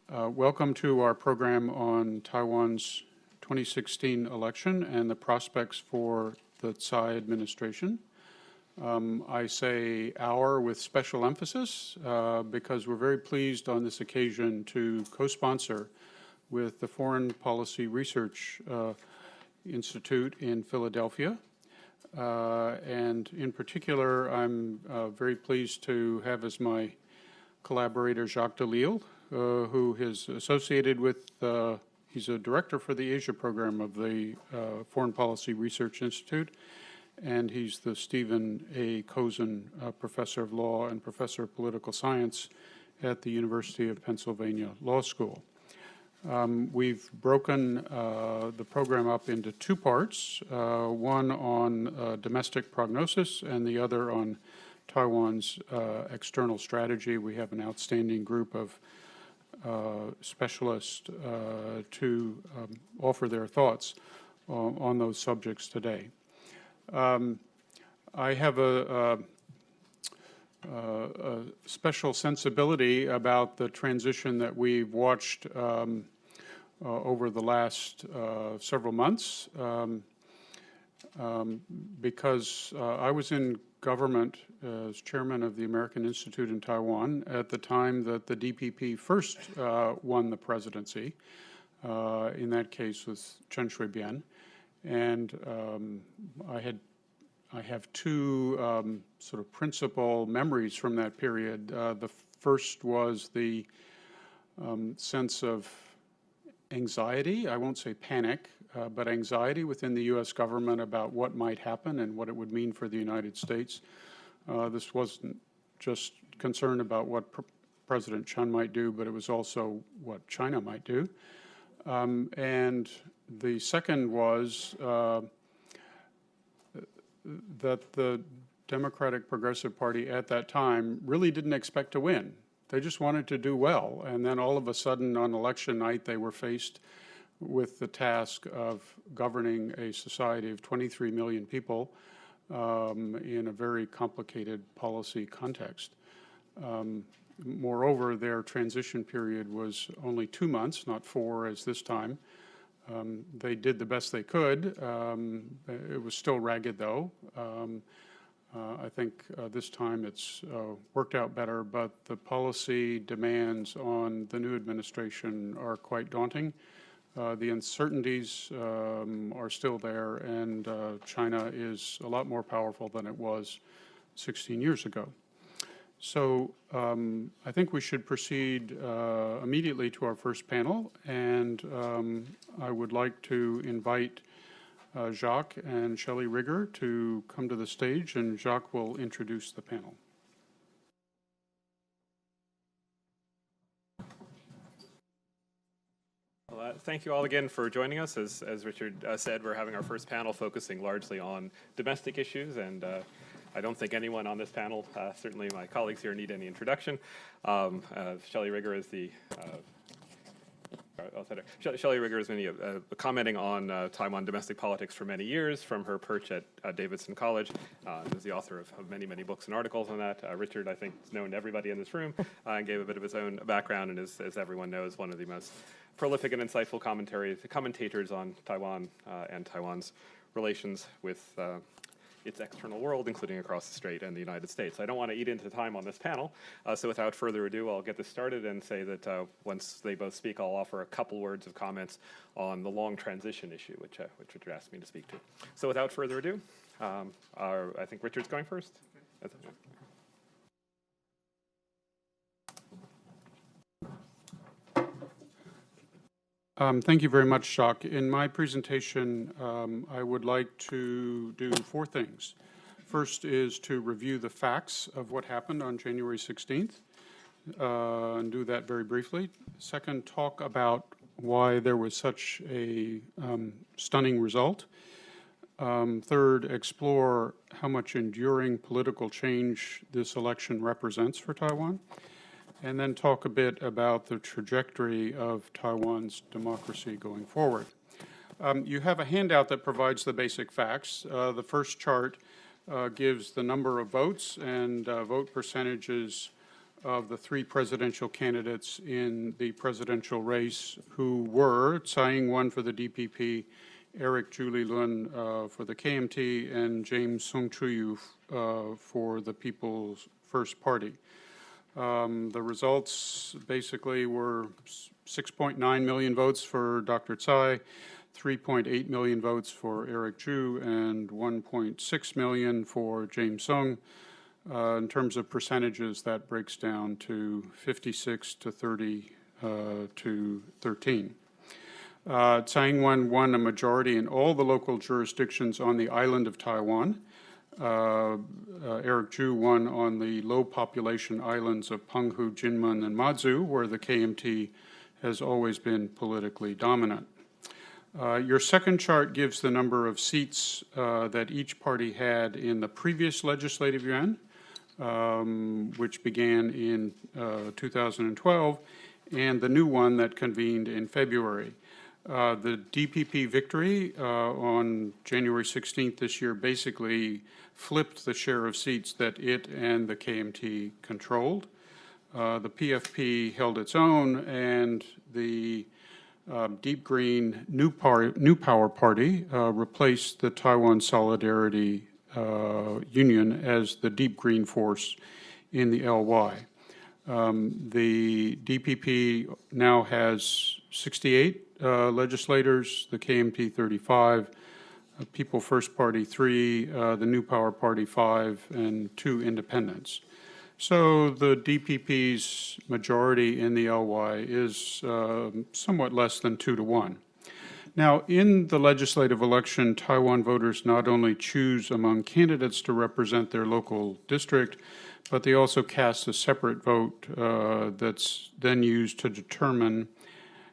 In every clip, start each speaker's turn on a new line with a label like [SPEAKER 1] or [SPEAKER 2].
[SPEAKER 1] Welcome to our program on Taiwan's 2016 election and the prospects for the Tsai administration. I say our with special emphasis because we're very pleased on this occasion to co-sponsor with the Foreign Policy Research Institute in Philadelphia. And in particular, I'm very pleased to have as my collaborator Jacques Delisle, who is associated with, he's a director for the Asia program of the Foreign Policy Research Institute, and he's the Stephen A. Kozin Professor of Law and Professor of Political Science at the University of Pennsylvania Law School. We've broken the program up into two parts, one on domestic prognosis and the other on Taiwan's external strategy. We have an outstanding group of specialists to offer their thoughts on those subjects today. I have a special sensibility about the transition that we've watched over the last several months because I was in government as chairman of the American Institute in Taiwan at the time that the DPP first won the presidency. In that case was Chen Shui-bian. And I have two sort of principal memories from that period. The first was the sense of anxiety, I won't say panic, but anxiety within the U.S. government about what might happen and what it would mean for the United States. This wasn't just concern about what President Chen might do, but it was also what China might do. And the second was that the Democratic Progressive Party at that time really didn't expect to win. They just wanted to do well. And then all of a sudden on election night, they were faced with the task of governing a society of 23 million people in a very complicated policy context. Moreover, their transition period was only 2 months, not 4 as this time. They did the best they could. It was still ragged, though. I think this time it's worked out better, but the policy demands on the new administration are quite daunting. The uncertainties are still there, and China is a lot more powerful than it was 16 years ago. So I think we should proceed immediately to our first panel, and I would like to invite Jacques and Shelley Rigger to come to the stage, and Jacques will introduce the panel.
[SPEAKER 2] Well, thank you all again for joining us. As Richard said, we're having our first panel focusing largely on domestic issues, and I don't think anyone on this panel, certainly my colleagues here, need any introduction. Shelley Rigger is the Shelley Rigger has been commenting on Taiwan domestic politics for many years from her perch at Davidson College. Is the author of many, many books and articles on that. Richard, I think, is known to everybody in this room and gave a bit of his own background and is, as everyone knows, one of the most prolific and insightful commentators on Taiwan and Taiwan's relations with its external world, including across the strait and the United States. I don't want to eat into time on this panel, so without further ado, I'll get this started and say that once they both speak, I'll offer a couple words of comments on the long transition issue, which Richard asked me to speak to. So without further ado, I think Richard's going first.
[SPEAKER 1] Thank you very much, Jacques. In my presentation, I would like to do 4 things. First is to review the facts of what happened on January 16th, and do that very briefly. Second, talk about why there was such a stunning result. Third, explore how much enduring political change this election represents for Taiwan. And then talk a bit about the trajectory of Taiwan's democracy going forward. You have a handout that provides the basic facts. The first chart gives the number of votes and vote percentages of the three presidential candidates in the presidential race, who were Tsai Ing-wen for the DPP, Eric Julie Lun for the KMT, and James Song-Chuyu for the People's First Party. The results basically were 6.9 million votes for Dr. Tsai, 3.8 million votes for Eric Ju, and 1.6 million for James Song. In terms of percentages, that breaks down to 56 to 30 to 13. Tsai Ing-wen won a majority in all the local jurisdictions on the island of Taiwan. Eric Ju won on the low population islands of Penghu, Jinmen, and Matsu, where the KMT has always been politically dominant. Your second chart gives the number of seats that each party had in the previous legislative yuan, which began in 2012, and the new one that convened in February. The DPP victory on January 16th this year basically flipped the share of seats that it and the KMT controlled. The PFP held its own, and the Deep Green New Power Party replaced the Taiwan Solidarity Union as the Deep Green force in the LY. The DPP now has 68 legislators, the KMT 35, People First Party 3, the New Power Party 5, and 2 independents. So the DPP's majority in the LY is somewhat less than 2 to 1. Now, in the legislative election, Taiwan voters not only choose among candidates to represent their local district, but they also cast a separate vote that's then used to determine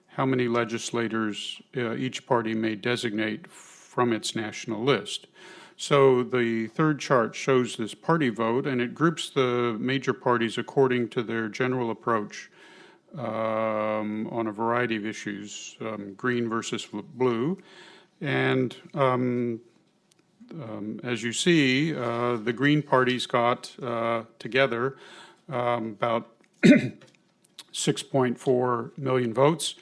[SPEAKER 1] how many legislators each party may designate from its national list. So the third chart shows this party vote, and it groups the major parties according to their general approach on a variety of issues, green versus blue. And as you see, the green parties got together about 6.4 million votes,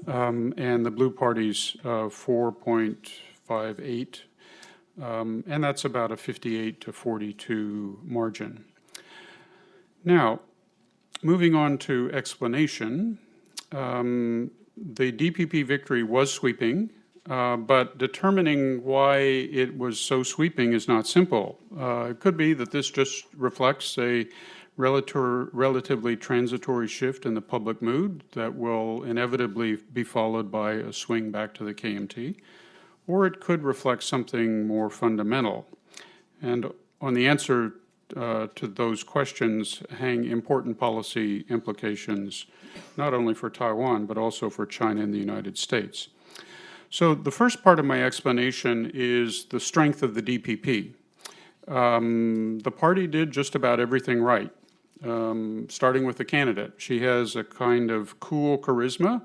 [SPEAKER 1] and the blue parties 4.58, and that's about a 58 to 42 margin. Now, moving on to explanation, the DPP victory was sweeping, but determining why it was so sweeping is not simple. It could be that this just reflects a relatively transitory shift in the public mood that will inevitably be followed by a swing back to the KMT, or it could reflect something more fundamental. And on the answer to those questions hang important policy implications, not only for Taiwan, but also for China and the United States. So the first part of my explanation is the strength of the DPP. The party did just about everything right, starting with the candidate. She has a kind of cool charisma,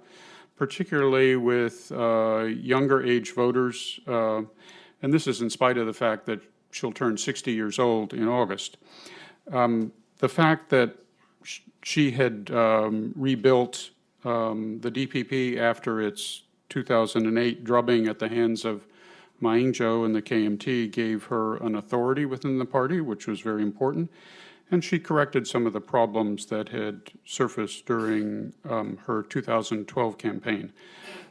[SPEAKER 1] particularly with younger age voters, and this is in spite of the fact that she'll turn 60 years old in August. The fact that she had rebuilt the DPP after its 2008 drubbing at the hands of Ma Ying-jeou and the KMT gave her an authority within the party, which was very important, and she corrected some of the problems that had surfaced during her 2012 campaign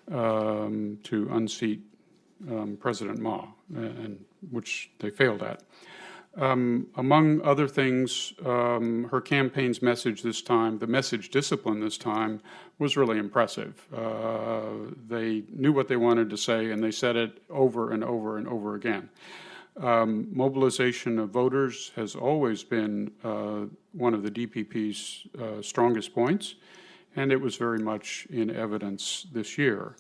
[SPEAKER 1] to unseat President Ma, and which they failed at. Among other things, her campaign's message this time, the message discipline this time, was really impressive. They knew what they wanted to say, and they said it over and over and over again. Mobilization of voters has always been one of the DPP's strongest points, and it was very much in evidence this year.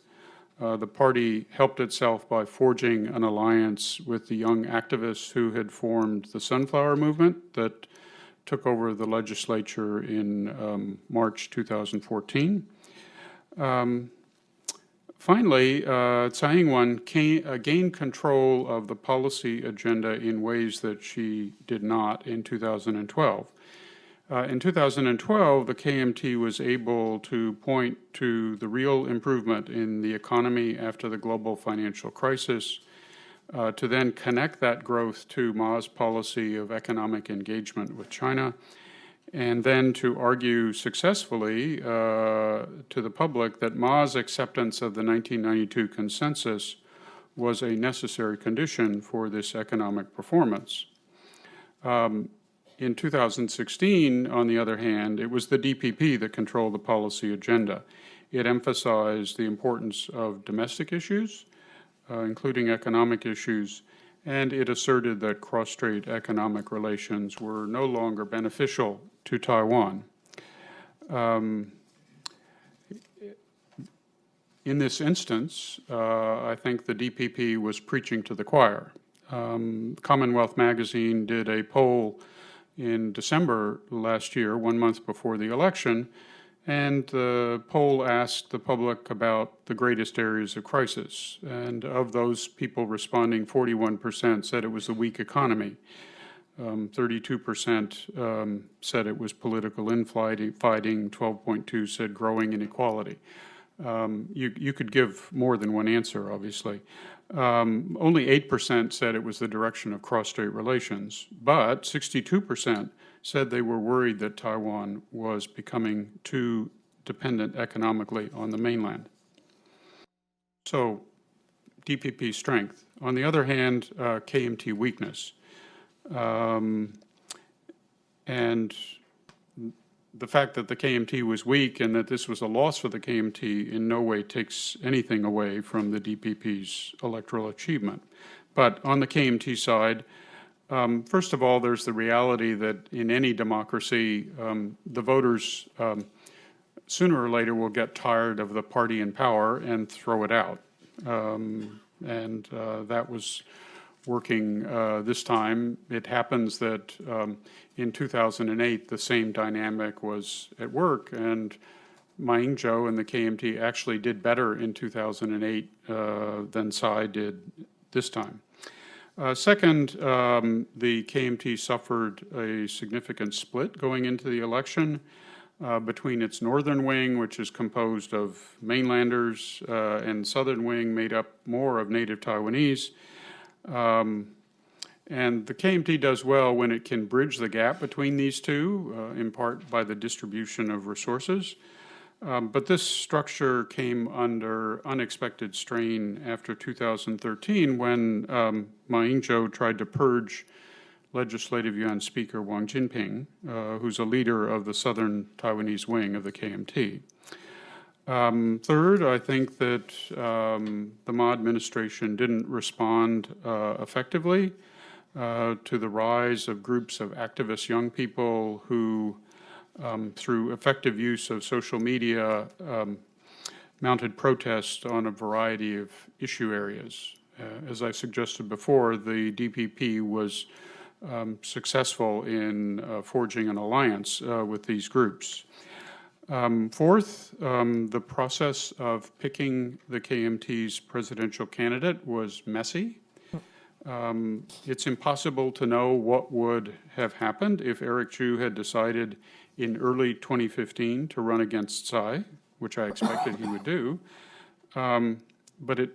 [SPEAKER 1] The party helped itself by forging an alliance with the young activists who had formed the Sunflower Movement that took over the legislature in March 2014. Finally, Tsai Ing-wen gained control of the policy agenda in ways that she did not in 2012. In 2012, the KMT was able to point to the real improvement in the economy after the global financial crisis, to then connect that growth to Ma's policy of economic engagement with China, and then to argue successfully to the public that Ma's acceptance of the 1992 consensus was a necessary condition for this economic performance. In 2016, on the other hand, it was the DPP that controlled the policy agenda. It emphasized the importance of domestic issues, including economic issues, and it asserted that cross-strait economic relations were no longer beneficial to Taiwan. In this instance, I think the DPP was preaching to the choir. Commonwealth Magazine did a poll in December last year, 1 month before the election, and the poll asked the public about the greatest areas of crisis. And of those people responding, 41% said it was the weak economy. 32% said it was political infighting, 12.2% said growing inequality. You could give more than one answer, obviously. Only 8% said it was the direction of cross-strait relations, but 62% said they were worried that Taiwan was becoming too dependent economically on the mainland. So, DPP strength. On the other hand, KMT weakness. And the fact that the KMT was weak and that this was a loss for the KMT in no way takes anything away from the DPP's electoral achievement. But on the KMT side, first of all, there's the reality that in any democracy, the voters sooner or later will get tired of the party in power and throw it out. That was working this time. It happens that in 2008, the same dynamic was at work, and Ing-wen and the KMT actually did better in 2008 than Tsai did this time. Second, the KMT suffered a significant split going into the election between its northern wing, which is composed of mainlanders, and southern wing made up more of native Taiwanese. And the KMT does well when it can bridge the gap between these two, in part by the distribution of resources. But this structure came under unexpected strain after 2013 when Ing-wen tried to purge Legislative Yuan Speaker Wang Jinping, who's a leader of the southern Taiwanese wing of the KMT. Third, I think that the Ma administration didn't respond effectively to the rise of groups of activist young people who, through effective use of social media, mounted protests on a variety of issue areas. As I suggested before, the DPP was successful in forging an alliance with these groups. Fourth, the process of picking the KMT's presidential candidate was messy. It's impossible to know what would have happened if Eric Chu had decided in early 2015 to run against Tsai, which I expected he would do. But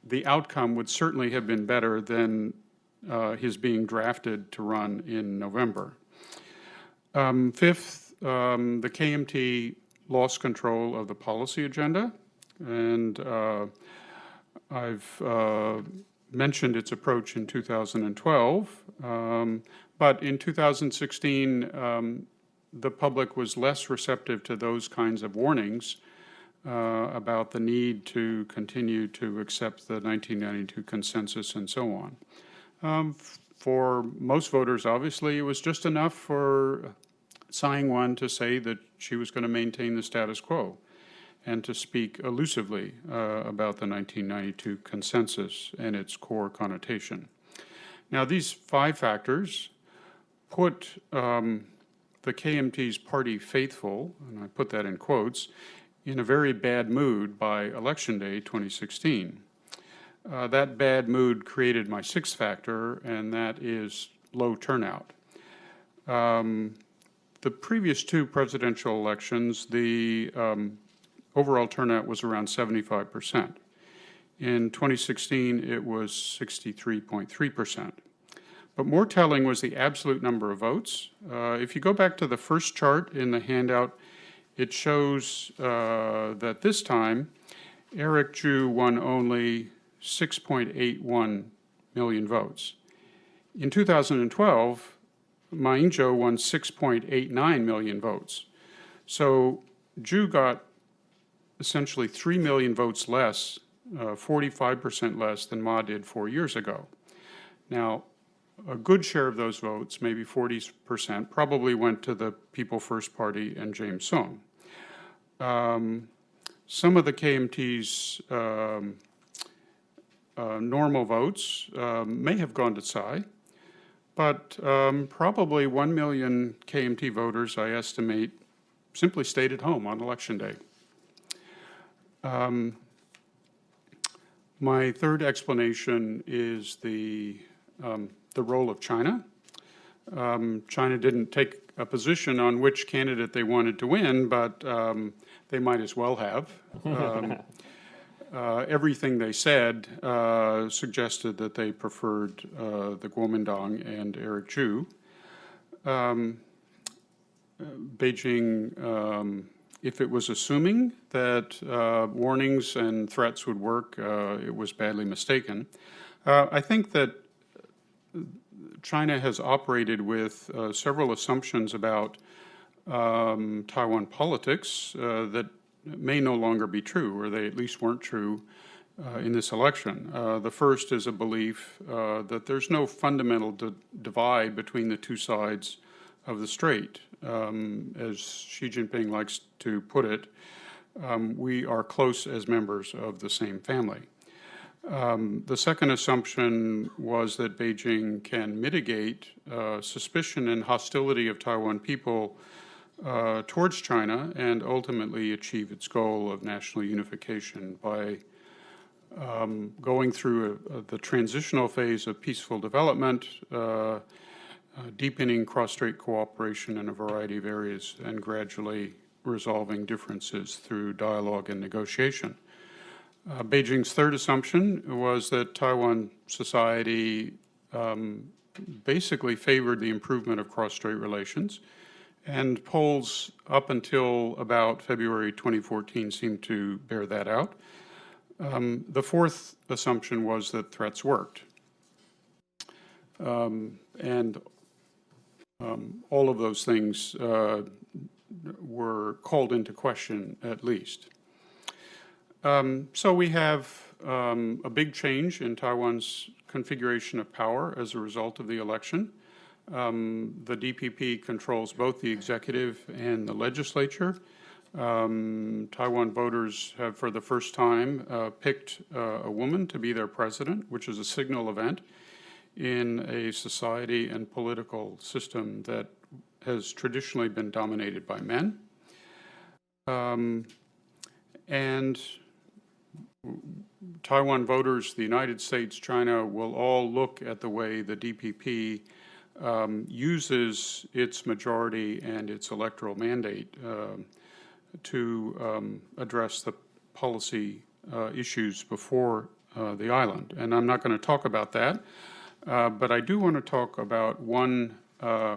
[SPEAKER 1] the outcome would certainly have been better than his being drafted to run in November. Fifth, the KMT lost control of the policy agenda, and I've mentioned its approach in 2012, but in 2016, the public was less receptive to those kinds of warnings about the need to continue to accept the 1992 consensus and so on. For most voters, obviously, it was just enough for Tsai Ing-wen to say that she was going to maintain the status quo and to speak elusively about the 1992 consensus and its core connotation. Now, these 5 factors put the KMT's party faithful, and I put that in quotes, in a very bad mood by Election Day 2016. That bad mood created my 6th factor, and that is low turnout. The previous two presidential elections, the overall turnout was around 75%. In 2016, it was 63.3%. But more telling was the absolute number of votes. If you go back to the first chart in the handout, it shows that this time, Eric Chu won only 6.81 million votes. In 2012, Ma Ying-jeou won 6.89 million votes. So Zhu got essentially 3 million votes less, 45% less than Ma did 4 years ago. Now, a good share of those votes, maybe 40%, probably went to the People First Party and James Soong. Some of the KMT's normal votes may have gone to Tsai, but probably 1 million KMT voters, I estimate, simply stayed at home on Election Day. My third explanation is the role of China. China didn't take a position on which candidate they wanted to win, but they might as well have. Everything they said suggested that they preferred the Kuomintang and Eric Chu. Beijing, if it was assuming that warnings and threats would work, it was badly mistaken. I think that China has operated with several assumptions about Taiwan politics that may no longer be true, or they at least weren't true in this election. The first is a belief that there's no fundamental divide between the two sides of the strait. As Xi Jinping likes to put it, we are close as members of the same family. The second assumption was that Beijing can mitigate suspicion and hostility of Taiwan people towards China and ultimately achieve its goal of national unification by going through the transitional phase of peaceful development, deepening cross-strait cooperation in a variety of areas, and gradually resolving differences through dialogue and negotiation. Beijing's third assumption was that Taiwan society basically favored the improvement of cross-strait relations, and polls up until about February 2014 seemed to bear that out. The fourth assumption was that threats worked. And all of those things were called into question, at least. So we have a big change in Taiwan's configuration of power as a result of the election. The DPP controls both the executive and the legislature. Taiwan voters have, for the first time, picked a woman to be their president, which is a signal event in a society and political system that has traditionally been dominated by men. And Taiwan voters, the United States, China, will all look at the way the DPP uses its majority and its electoral mandate to address the policy issues before the island. And I'm not going to talk about that, but I do want to talk about one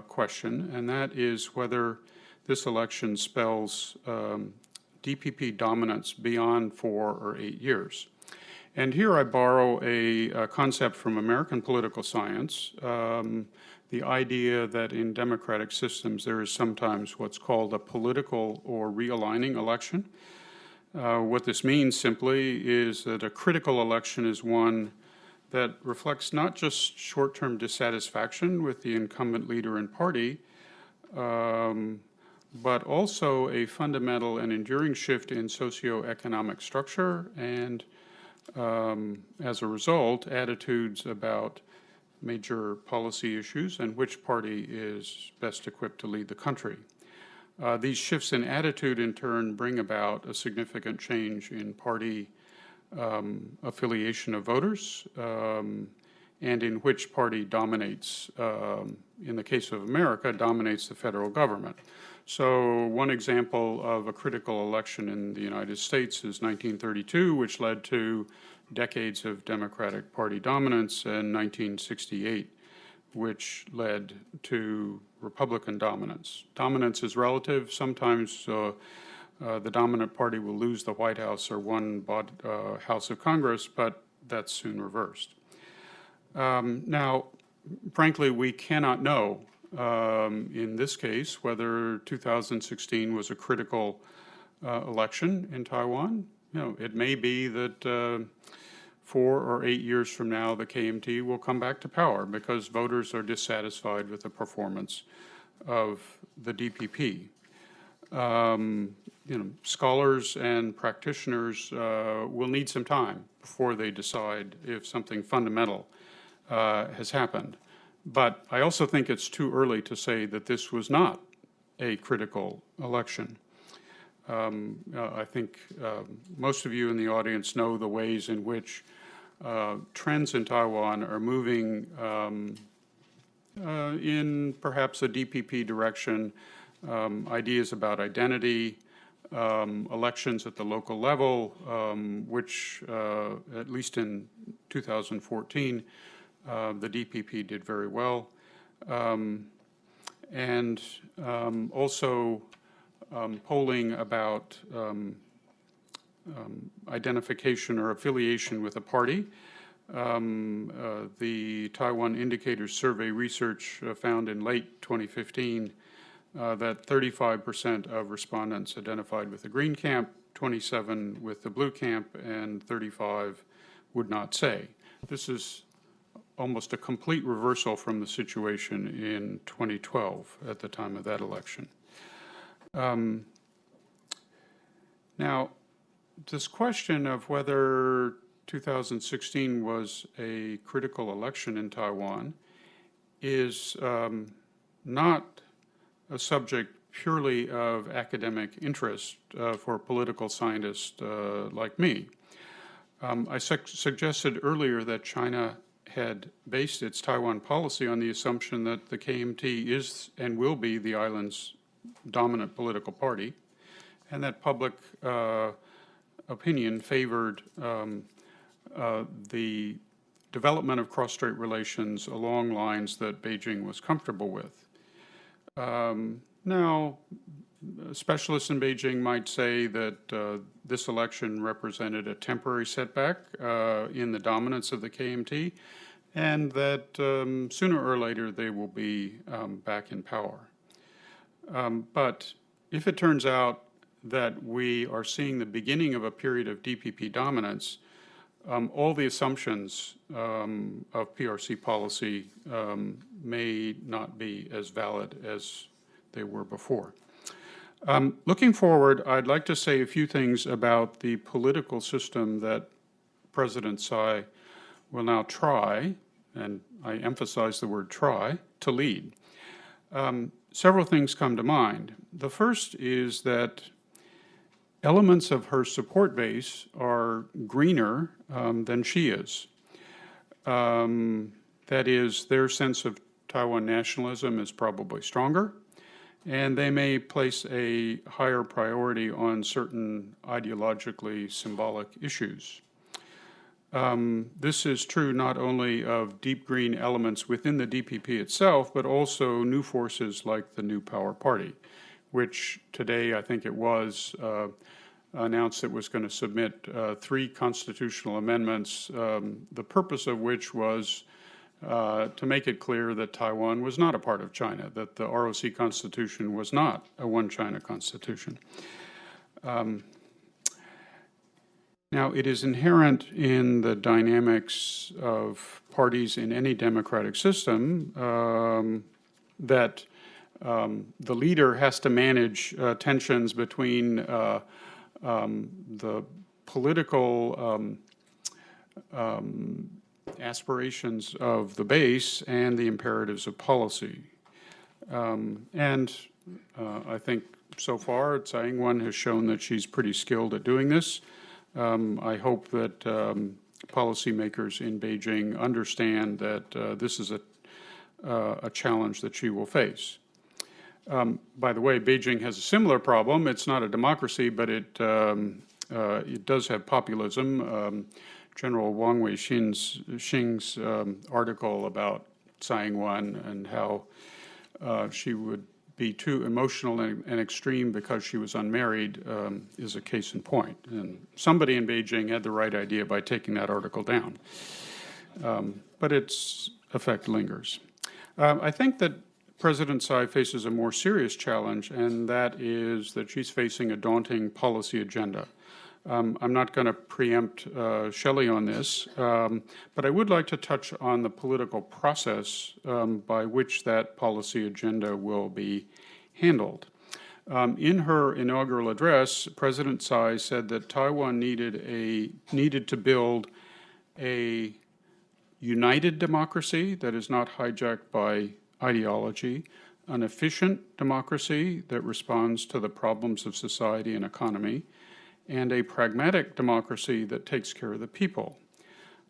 [SPEAKER 1] question, and that is whether this election spells DPP dominance beyond 4 or 8 years. And here I borrow a concept from American political science, the idea that in democratic systems there is sometimes what's called a political or realigning election. What this means simply is that a critical election is one that reflects not just short-term dissatisfaction with the incumbent leader and party, but also a fundamental and enduring shift in socioeconomic structure and, as a result, attitudes about major policy issues and which party is best equipped to lead the country. These shifts in attitude, in turn, bring about a significant change in party affiliation of voters and in which party dominates, in the case of America, dominates the federal government. So one example of a critical election in the United States is 1932, which led to decades of Democratic Party dominance, and 1968, which led to Republican dominance. Dominance is relative. Sometimes the dominant party will lose the White House or one House of Congress, but that's soon reversed. Now, frankly, we cannot know in this case whether 2016 was a critical election in Taiwan. You know, it may be that 4 or 8 years from now, the KMT will come back to power because voters are dissatisfied with the performance of the DPP. You know, scholars and practitioners will need some time before they decide if something fundamental has happened. But I also think it's too early to say that this was not a critical election. I think most of you in the audience know the ways in which trends in Taiwan are moving in perhaps a DPP direction, ideas about identity, elections at the local level, which at least in 2014, the DPP did very well, and also polling about identification or affiliation with a party. The Taiwan Indicators Survey research found in late 2015 that 35% of respondents identified with the green camp, 27 with the blue camp, and 35 would not say. This is almost a complete reversal from the situation in 2012 at the time of that election. Now, this question of whether 2016 was a critical election in Taiwan is not a subject purely of academic interest for political scientists like me. I suggested earlier that China had based its Taiwan policy on the assumption that the KMT is and will be the island's dominant political party, and that public opinion favored the development of cross-strait relations along lines that Beijing was comfortable with. Now, specialists in Beijing might say that this election represented a temporary setback in the dominance of the KMT, and that sooner or later they will be back in power. But if it turns out that we are seeing the beginning of a period of DPP dominance, all the assumptions of PRC policy may not be as valid as they were before. Looking forward, I'd like to say a few things about the political system that President Tsai will now try, and I emphasize the word try, to lead. Several things come to mind. The first is that elements of her support base are greener than she is. That is, their sense of Taiwan nationalism is probably stronger, and they may place a higher priority on certain ideologically symbolic issues. This is true not only of deep green elements within the DPP itself, but also new forces like the New Power Party, which today, I think it was, announced it was going to submit 3 constitutional amendments, the purpose of which was to make it clear that Taiwan was not a part of China, that the ROC Constitution was not a one-China Constitution. Now, it is inherent in the dynamics of parties in any democratic system that the leader has to manage tensions between the political aspirations of the base and the imperatives of policy. And I think so far, Tsai Ing-wen has shown that she's pretty skilled at doing this. I hope that policymakers in Beijing understand that this is a challenge that she will face. By the way, Beijing has a similar problem. It's not a democracy, but it does have populism. General Wang Weixing's article about Tsai Ing-wen and how she would be too emotional and extreme because she was unmarried is a case in point. And somebody in Beijing had the right idea by taking that article down. But its effect lingers. I think that President Tsai faces a more serious challenge, and that is that she's facing a daunting policy agenda. I'm not going to preempt Shelley on this, but I would like to touch on the political process by which that policy agenda will be handled. In her inaugural address, President Tsai said that Taiwan needed to build a united democracy that is not hijacked by ideology, an efficient democracy that responds to the problems of society and economy, and a pragmatic democracy that takes care of the people.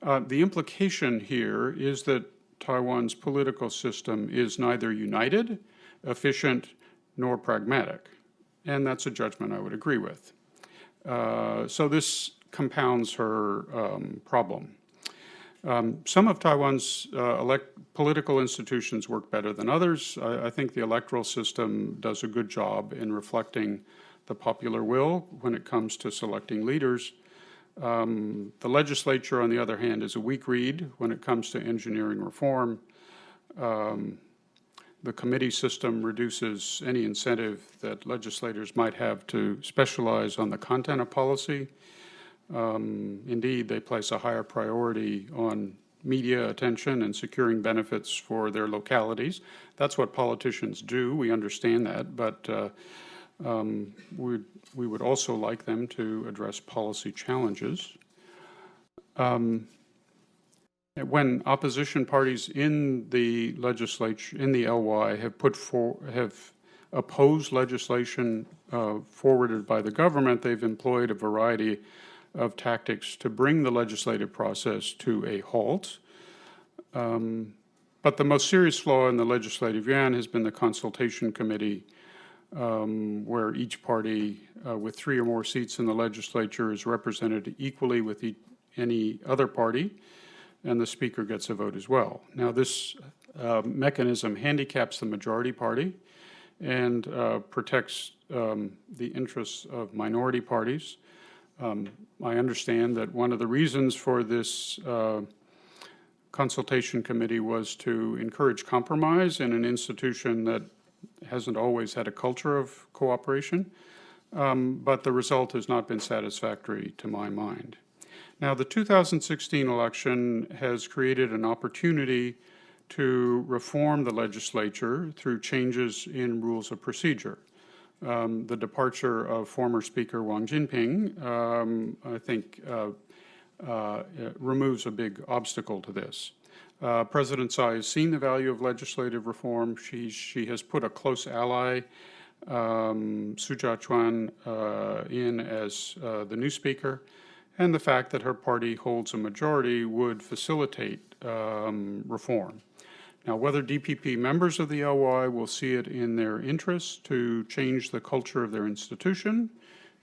[SPEAKER 1] The implication here is that Taiwan's political system is neither united, efficient, nor pragmatic. And that's a judgment I would agree with. So this compounds her problem. Some of Taiwan's political institutions work better than others. I think the electoral system does a good job in reflecting the popular will when it comes to selecting leaders. The legislature, on the other hand, is a weak reed when it comes to engineering reform. The committee system reduces any incentive that legislators might have to specialize on the content of policy. Indeed, they place a higher priority on media attention and securing benefits for their localities. That's what politicians do. We understand that, but we would also like them to address policy challenges. When opposition parties in the legislature, in the LY, have opposed legislation forwarded by the government, they've employed a variety of tactics to bring the legislative process to a halt. But the most serious flaw in the legislative yuan has been the consultation committee, where each party with 3 or more seats in the legislature is represented equally with any other party, and the speaker gets a vote as well. Now, this mechanism handicaps the majority party and protects the interests of minority parties. I understand that one of the reasons for this consultation committee was to encourage compromise in an institution that hasn't always had a culture of cooperation, but the result has not been satisfactory to my mind. Now, the 2016 election has created an opportunity to reform the legislature through changes in rules of procedure. The departure of former Speaker Wang Jinping, I think, removes a big obstacle to this. President Tsai has seen the value of legislative reform. She has put a close ally, Su Jia-chuan, in as the new speaker, and the fact that her party holds a majority would facilitate reform. Now, whether DPP members of the LY will see it in their interest to change the culture of their institution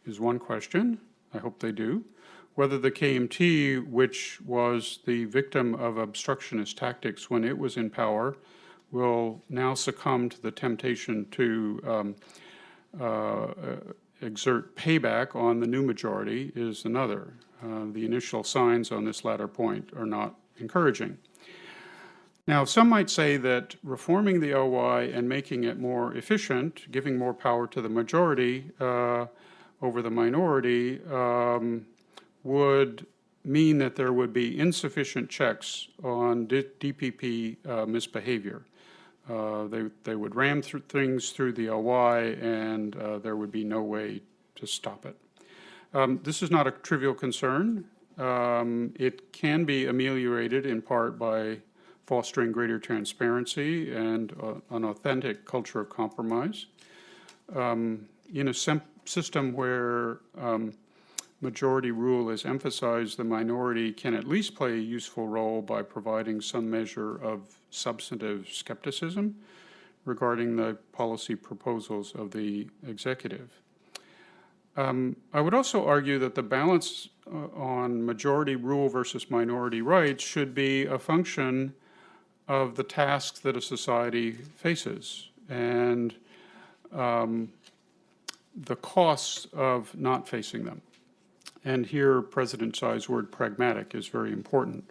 [SPEAKER 1] is one question. I hope they do. Whether the KMT, which was the victim of obstructionist tactics when it was in power, will now succumb to the temptation to exert payback on the new majority is another. The initial signs on this latter point are not encouraging. Now, some might say that reforming the LY and making it more efficient, giving more power to the majority over the minority, would mean that there would be insufficient checks on DPP misbehavior. They would ram things through the LY, and there would be no way to stop it. This is not a trivial concern. It can be ameliorated in part by fostering greater transparency and an authentic culture of compromise. In a system where majority rule is emphasized, the minority can at least play a useful role by providing some measure of substantive skepticism regarding the policy proposals of the executive. I would also argue that the balance on majority rule versus minority rights should be a function of the tasks that a society faces and the costs of not facing them. And here, President Tsai's word pragmatic is very important.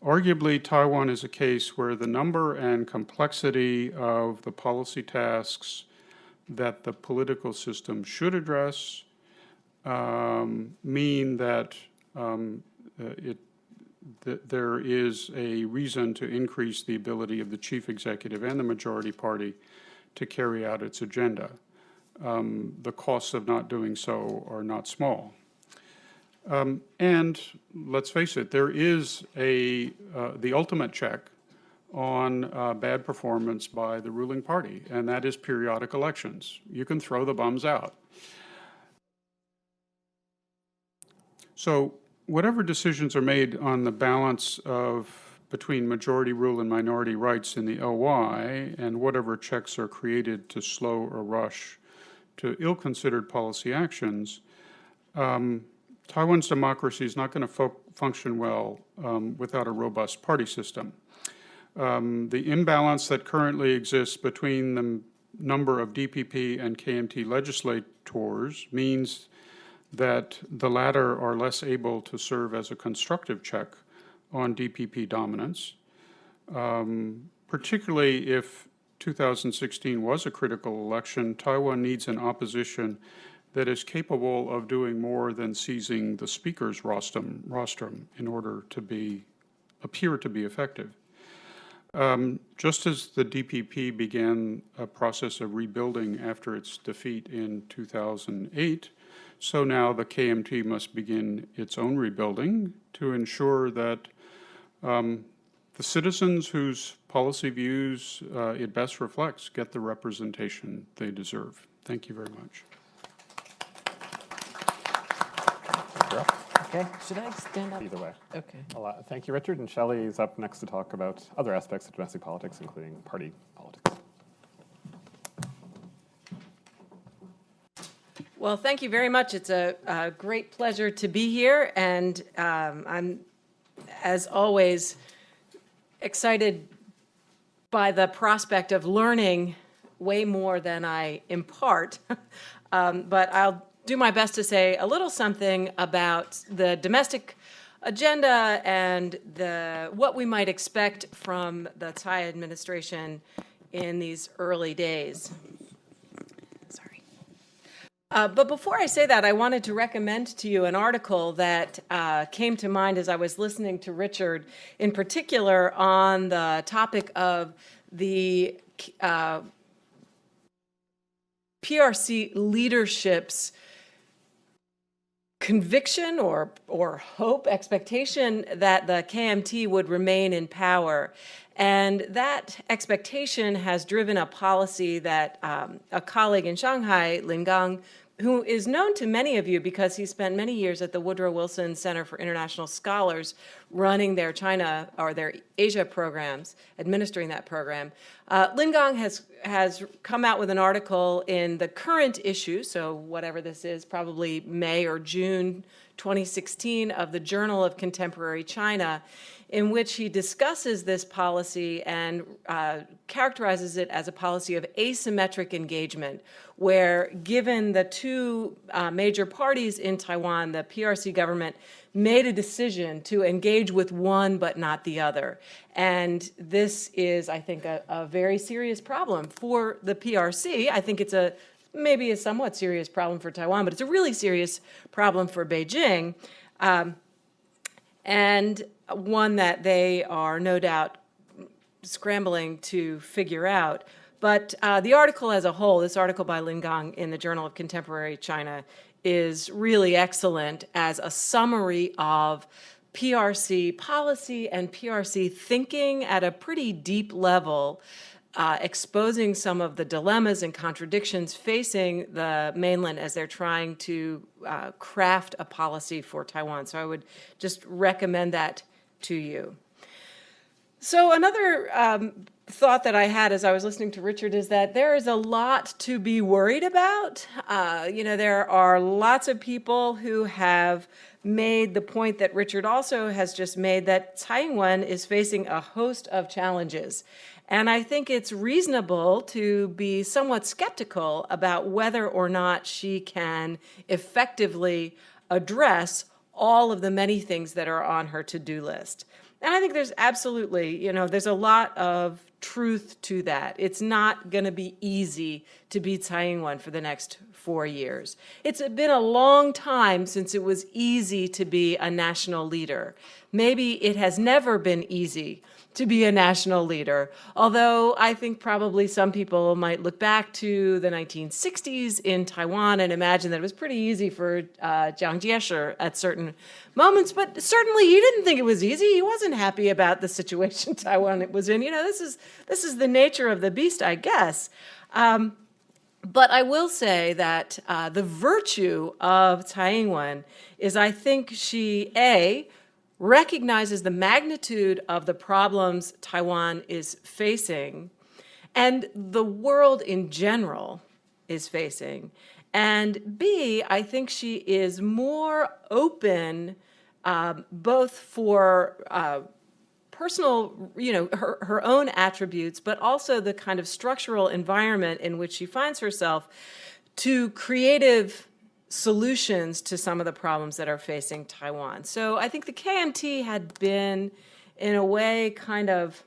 [SPEAKER 1] Arguably, Taiwan is a case where the number and complexity of the policy tasks that the political system should address mean that there is a reason to increase the ability of the chief executive and the majority party to carry out its agenda. The costs of not doing so are not small. And let's face it, there is the ultimate check on bad performance by the ruling party, and that is periodic elections. You can throw the bums out. So whatever decisions are made on the balance between majority rule and minority rights in the LY, and whatever checks are created to slow or rush to ill-considered policy actions, Taiwan's democracy is not going to function well without a robust party system. The imbalance that currently exists between the number of DPP and KMT legislators means that the latter are less able to serve as a constructive check on DPP dominance, particularly if 2016 was a critical election. Taiwan needs an opposition that is capable of doing more than seizing the speaker's rostrum in order to appear to be effective. Just as the DPP began a process of rebuilding after its defeat in 2008, so now the KMT must begin its own rebuilding to ensure that the citizens whose policy views it best reflects get the representation they deserve. Thank you very much.
[SPEAKER 3] Okay, should I stand up?
[SPEAKER 2] Either way.
[SPEAKER 3] Okay.
[SPEAKER 2] Thank you, Richard. And Shelley is up next to talk about other aspects of domestic politics, including party politics.
[SPEAKER 4] Well, thank you very much. It's a great pleasure to be here, and I'm, as always, excited by the prospect of learning way more than I impart. But I'll do my best to say a little something about the domestic agenda and what we might expect from the Tsai administration in these early days. Sorry. But before I say that, I wanted to recommend to you an article that came to mind as I was listening to Richard, in particular on the topic of the PRC leadership's conviction or hope, expectation that the KMT would remain in power. And that expectation has driven a policy that a colleague in Shanghai, Lin Gang, who is known to many of you because he spent many years at the Woodrow Wilson Center for International Scholars running their China or their Asia programs, administering that program. Lin Gang has come out with an article in the current issue, so whatever this is, probably May or June 2016, of the Journal of Contemporary China, in which he discusses this policy and characterizes it as a policy of asymmetric engagement, where given the two major parties in Taiwan, the PRC government made a decision to engage with one but not the other. And this is, I think, a very serious problem for the PRC. I think it's maybe a somewhat serious problem for Taiwan, but it's a really serious problem for Beijing. And one that they are no doubt scrambling to figure out. But the article as a whole, this article by Lin Gang in the Journal of Contemporary China, is really excellent as a summary of PRC policy and PRC thinking at a pretty deep level exposing some of the dilemmas and contradictions facing the mainland as they're trying to craft a policy for Taiwan. So I would just recommend that to you. So another thought that I had as I was listening to Richard is that there is a lot to be worried about. There are lots of people who have made the point that Richard also has just made, that Tsai Ing-wen is facing a host of challenges. And I think it's reasonable to be somewhat skeptical about whether or not she can effectively address all of the many things that are on her to-do list. And I think there's absolutely, there's a lot of truth to that. It's not going to be easy to beat Tsai Ing-wen for the next 4 years. It's been a long time since it was easy to be a national leader. Maybe it has never been easy to be a national leader, although I think probably some people might look back to the 1960s in Taiwan and imagine that it was pretty easy for Jiang Jieshi at certain moments, but certainly he didn't think it was easy. He wasn't happy about the situation Taiwan was in. This is the nature of the beast, I guess. But I will say that the virtue of Tsai Ing-wen is, I think she, recognizes the magnitude of the problems Taiwan is facing and the world in general is facing. And B, I think she is more open both for personal, her own attributes, but also the kind of structural environment in which she finds herself to creative solutions to some of the problems that are facing Taiwan. So I think the KMT had been, in a way, kind of,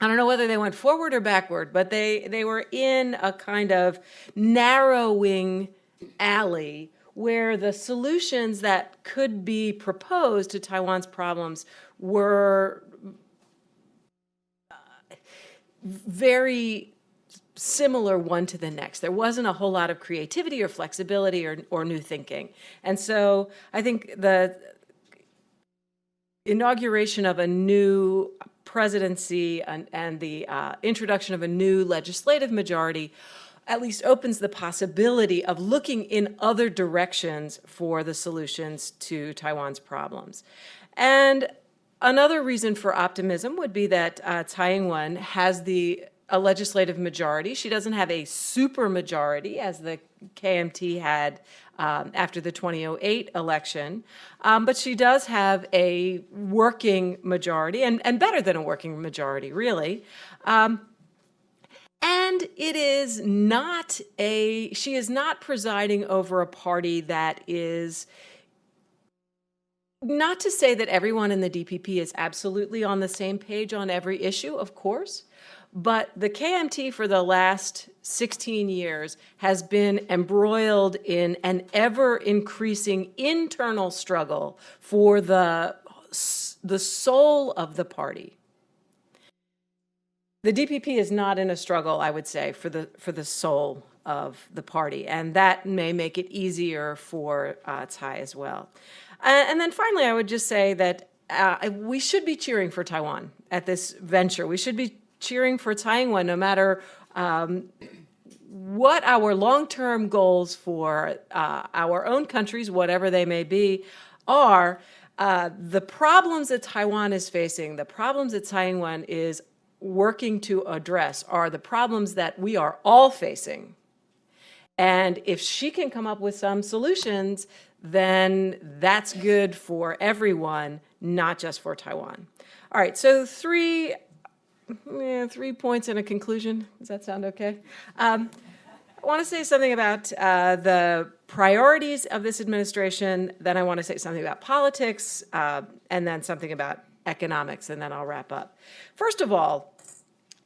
[SPEAKER 4] I don't know whether they went forward or backward, but they were in a kind of narrowing alley where the solutions that could be proposed to Taiwan's problems were very similar one to the next. There wasn't a whole lot of creativity or flexibility or new thinking. And so I think the inauguration of a new presidency and the introduction of a new legislative majority at least opens the possibility of looking in other directions for the solutions to Taiwan's problems. And another reason for optimism would be that Tsai Ing-wen has a legislative majority. She doesn't have a super majority as the KMT had after the 2008 election, but she does have a working majority, and better than a working majority, really. And it is not she is not presiding over a party that is, not to say that everyone in the DPP is absolutely on the same page on every issue, of course, but the KMT for the last 16 years has been embroiled in an ever-increasing internal struggle for the soul of the party. The DPP is not in a struggle, I would say, for the soul of the party, and that may make it easier for Tsai as well. And then finally, I would just say that we should be cheering for Taiwan at this venture. We should be cheering for Tsai Ing-wen no matter what our long-term goals for our own countries, whatever they may be, are. The problems that Taiwan is facing, the problems that Tsai Ing-wen is working to address are the problems that we are all facing. And if she can come up with some solutions, then that's good for everyone, not just for Taiwan. All right, so three points and a conclusion. Does that sound okay? I want to say something about the priorities of this administration, then I want to say something about politics, and then something about economics, and then I'll wrap up. First of all,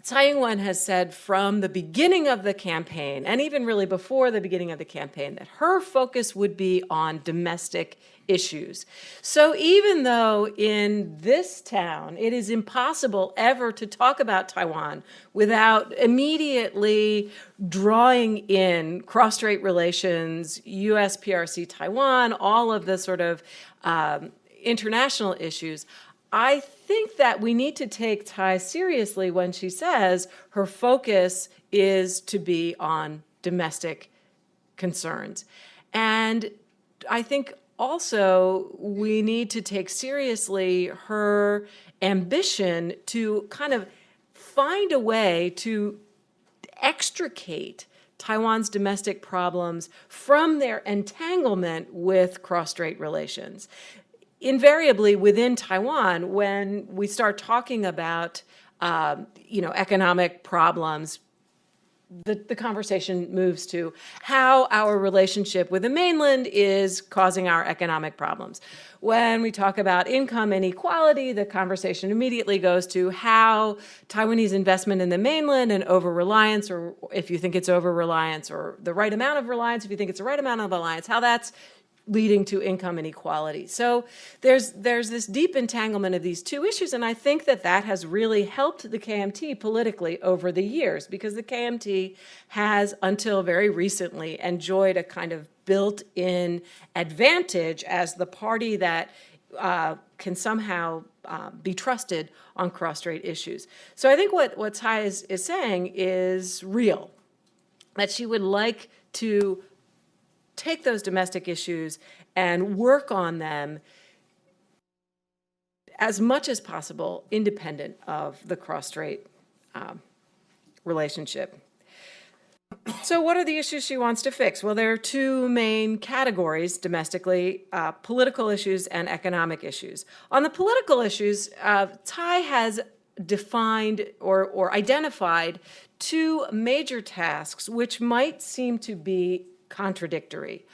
[SPEAKER 4] Tsai Ing-wen has said from the beginning of the campaign, and even really before the beginning of the campaign, that her focus would be on domestic issues. So even though in this town it is impossible ever to talk about Taiwan without immediately drawing in cross-strait relations, US PRC Taiwan, all of the sort of international issues, I think that we need to take Tsai seriously when she says her focus is to be on domestic concerns. And I think also we need to take seriously her ambition to kind of find a way to extricate Taiwan's domestic problems from their entanglement with cross-strait relations. Invariably within Taiwan, when we start talking about economic problems, the conversation moves to how our relationship with the mainland is causing our economic problems. When we talk about income inequality, the conversation immediately goes to how Taiwanese investment in the mainland and over-reliance, or if you think it's over-reliance, or the right amount of reliance, if you think it's the right amount of reliance, how that's leading to income inequality. So there's this deep entanglement of these two issues, and I think that has really helped the KMT politically over the years, because the KMT has, until very recently, enjoyed a kind of built-in advantage as the party that can somehow be trusted on cross-strait issues. So I think what Tsai is saying is real, that she would like to take those domestic issues and work on them as much as possible independent of the cross-strait relationship. So what are the issues she wants to fix? Well, there are two main categories domestically, political issues and economic issues. On the political issues, Tsai has defined or identified two major tasks which might seem to be contradictory.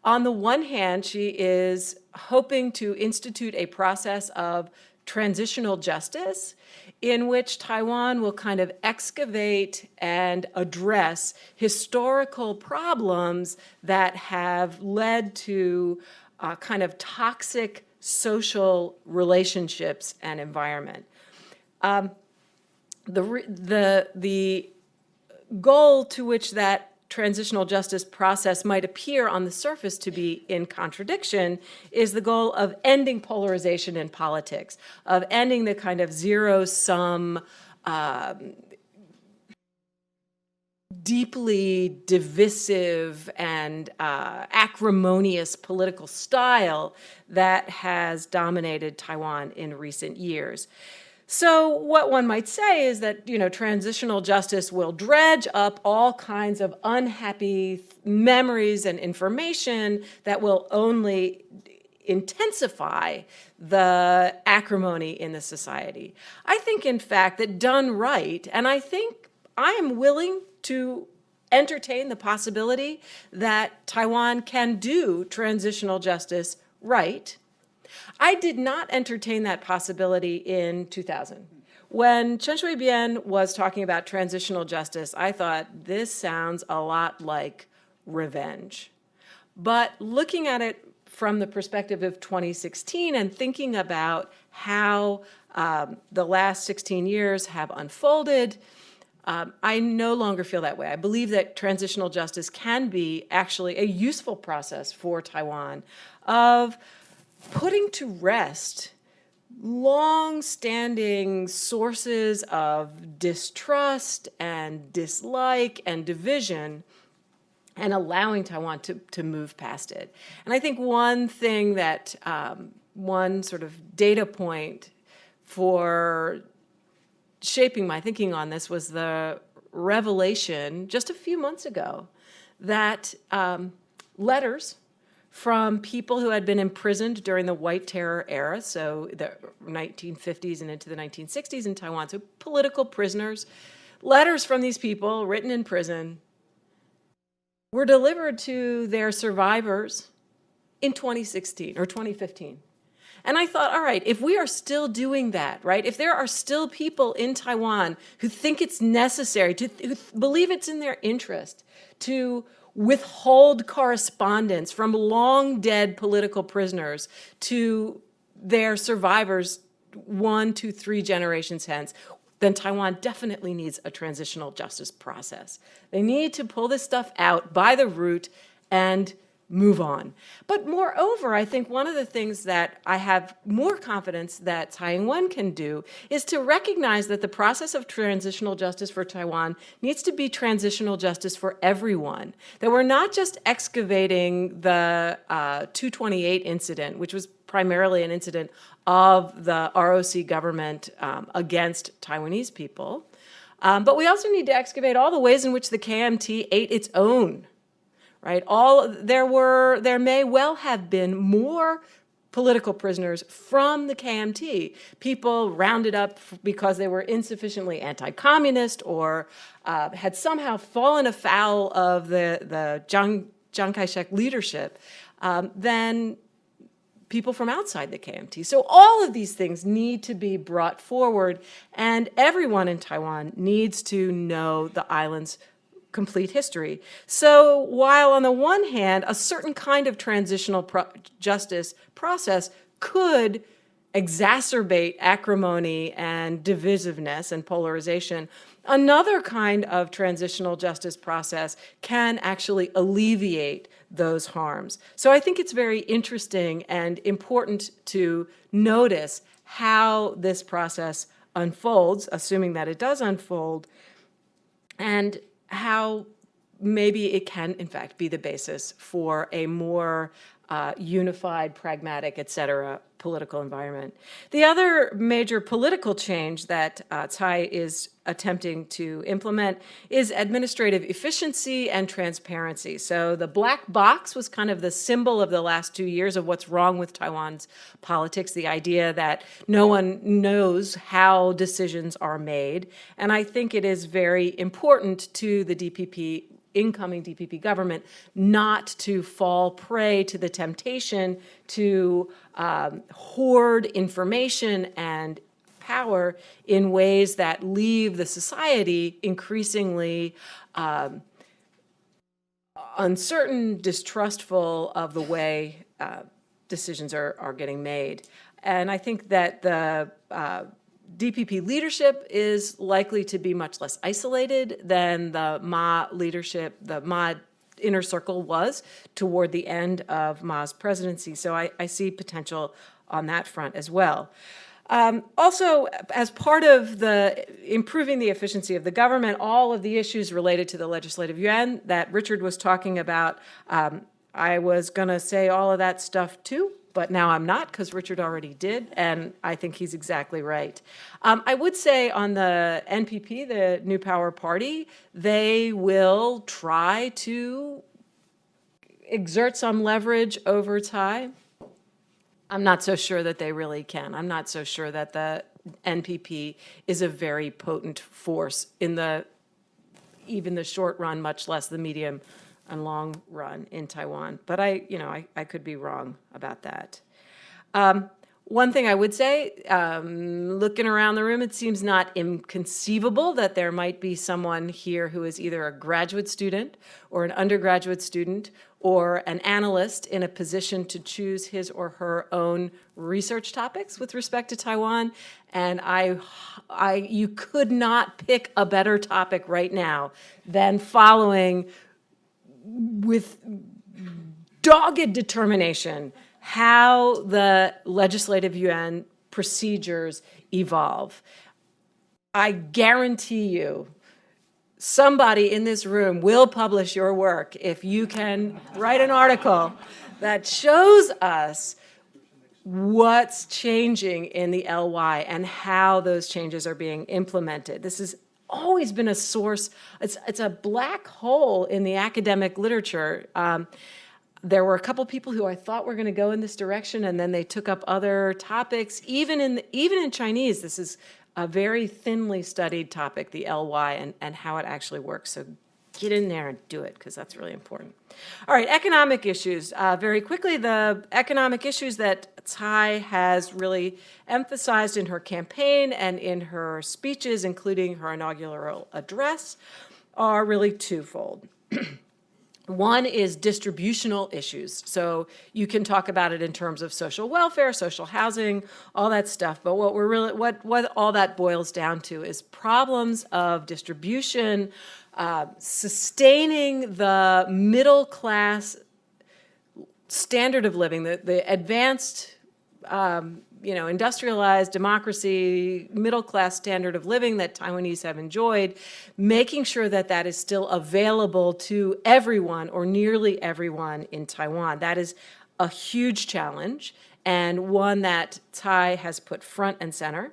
[SPEAKER 4] On the one hand, she is hoping to institute a process of transitional justice in which Taiwan will kind of excavate and address historical problems that have led to kind of toxic social relationships and environment. The goal to which that transitional justice process might appear on the surface to be in contradiction is the goal of ending polarization in politics, of ending the kind of zero-sum, deeply divisive and acrimonious political style that has dominated Taiwan in recent years. So what one might say is that, transitional justice will dredge up all kinds of unhappy memories and information that will only intensify the acrimony in the society. I think, in fact, that done right, and I think I am willing to entertain the possibility that Taiwan can do transitional justice right. I did not entertain that possibility in 2000. When Chen Shui-bian was talking about transitional justice, I thought, this sounds a lot like revenge. But looking at it from the perspective of 2016 and thinking about how the last 16 years have unfolded, I no longer feel that way. I believe that transitional justice can be actually a useful process for Taiwan of putting to rest long-standing sources of distrust and dislike and division, and allowing Taiwan to move past it. And I think one thing that, one sort of data point for shaping my thinking on this was the revelation just a few months ago that letters from people who had been imprisoned during the White Terror era, so the 1950s and into the 1960s in Taiwan, so political prisoners, letters from these people written in prison were delivered to their survivors in 2016 or 2015. And I thought, all right, if we are still doing that, right, if there are still people in Taiwan who think it's necessary, who believe it's in their interest to withhold correspondence from long dead political prisoners to their survivors 1, 2, 3 generations hence, then Taiwan definitely needs a transitional justice process. They need to pull this stuff out by the root and move on. But moreover, I think one of the things that I have more confidence that Tsai Ing-wen can do is to recognize that the process of transitional justice for Taiwan needs to be transitional justice for everyone. That we're not just excavating the 228 incident, which was primarily an incident of the ROC government against Taiwanese people, but we also need to excavate all the ways in which the KMT ate its own. Right? There may well have been more political prisoners from the KMT, people rounded up because they were insufficiently anti-communist or had somehow fallen afoul of the Chiang Kai-shek leadership, than people from outside the KMT. So all of these things need to be brought forward, and everyone in Taiwan needs to know the island's complete history. So while on the one hand, a certain kind of transitional justice process could exacerbate acrimony and divisiveness and polarization, another kind of transitional justice process can actually alleviate those harms. So I think it's very interesting and important to notice how this process unfolds, assuming that it does unfold, and how maybe it can, in fact, be the basis for a more unified, pragmatic, et cetera, political environment. The other major political change that Tsai is attempting to implement is administrative efficiency and transparency. So the black box was kind of the symbol of the last 2 years of what's wrong with Taiwan's politics, the idea that no one knows how decisions are made. And I think it is very important to the DPP, incoming DPP government, not to fall prey to the temptation to hoard information and power in ways that leave the society increasingly uncertain, distrustful of the way decisions are getting made. And I think that the DPP leadership is likely to be much less isolated than the Ma leadership, the Ma inner circle was toward the end of Ma's presidency. So I see potential on that front as well. Also, as part of the improving the efficiency of the government, all of the issues related to the legislative yuan that Richard was talking about, I was going to say all of that stuff too, but now I'm not because Richard already did, and I think he's exactly right. I would say on the NPP, the New Power Party, they will try to exert some leverage over Tsai. I'm not so sure that they really can. I'm not so sure that the NPP is a very potent force in even the short run, much less the medium and long run in Taiwan. But I could be wrong about that. One thing I would say, looking around the room, it seems not inconceivable that there might be someone here who is either a graduate student or an undergraduate student or an analyst in a position to choose his or her own research topics with respect to Taiwan. And you could not pick a better topic right now than following with dogged determination how the legislative yuan procedures evolve. I guarantee you, somebody in this room will publish your work if you can write an article that shows us what's changing in the LY and how those changes are being implemented. This has always been a source, it's a black hole in the academic literature. There were a couple people who I thought were going to go in this direction, and then they took up other topics. Even in Chinese, this is a very thinly studied topic, the LY, and how it actually works. So get in there and do it, because that's really important. All right, economic issues. Very quickly, the economic issues that Tsai has really emphasized in her campaign and in her speeches, including her inaugural address, are really twofold. One is distributional issues. So you can talk about it in terms of social welfare, social housing, all that stuff. But what all that boils down to is problems of distribution, sustaining the middle class standard of living, the advanced, industrialized democracy, middle-class standard of living that Taiwanese have enjoyed, making sure that that is still available to everyone or nearly everyone in Taiwan. That is a huge challenge, and one that Tsai has put front and center.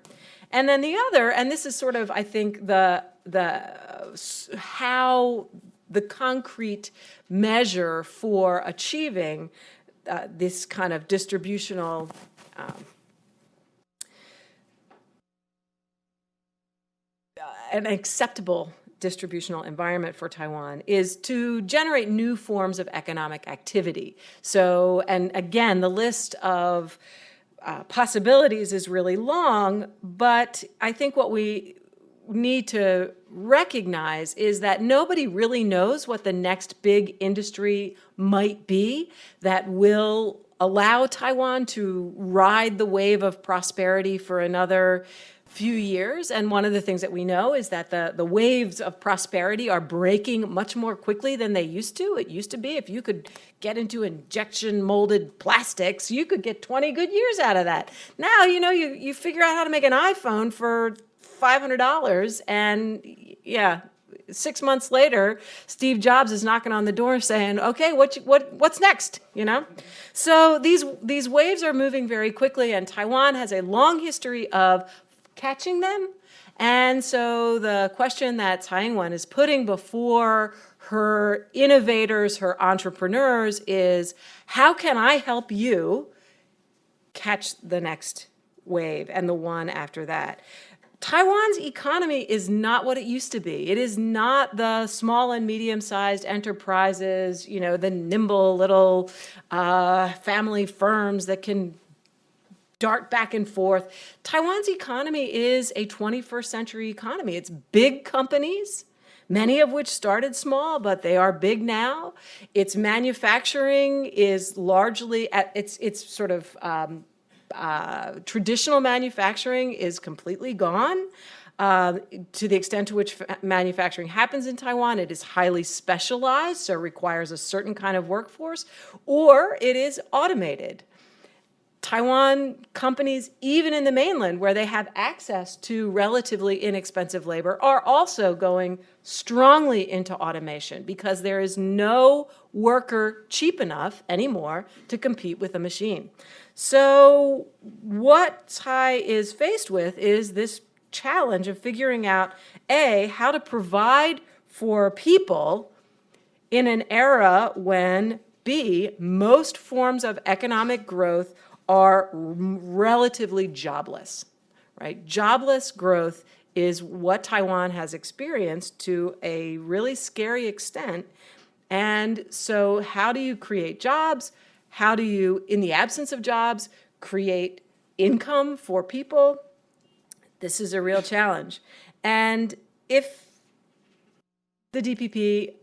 [SPEAKER 4] And then the other, and this is sort of, I think, how the concrete measure for achieving this kind of distributional an acceptable distributional environment for Taiwan is to generate new forms of economic activity. So, and again, the list of possibilities is really long, but I think what we need to recognize is that nobody really knows what the next big industry might be that will allow Taiwan to ride the wave of prosperity for another few years. And one of the things that we know is that the waves of prosperity are breaking much more quickly than they used to. It used to be if you could get into injection molded plastics, you could get 20 good years out of that. Now, you figure out how to make an iPhone for $500, and 6 months later, Steve Jobs is knocking on the door saying, "Okay, what's next?" So these waves are moving very quickly, and Taiwan has a long history of catching them. And so the question that Tsai Ing-wen is putting before her innovators, her entrepreneurs, is how can I help you catch the next wave and the one after that? Taiwan's economy is not what it used to be. It is not the small and medium-sized enterprises, the nimble little family firms that can dart back and forth. Taiwan's economy is a 21st century economy. It's big companies, many of which started small, but they are big now. Its manufacturing is largely at its sort of traditional manufacturing is completely gone. To the extent to which manufacturing happens in Taiwan, it is highly specialized, so requires a certain kind of workforce, or it is automated. Taiwan companies, even in the mainland, where they have access to relatively inexpensive labor, are also going strongly into automation because there is no worker cheap enough anymore to compete with a machine. So what Tsai is faced with is this challenge of figuring out, A, how to provide for people in an era when, B, most forms of economic growth are relatively jobless, right? Jobless growth is what Taiwan has experienced to a really scary extent. And so how do you create jobs? How do you, in the absence of jobs, create income for people? This is a real challenge. And if the DPP,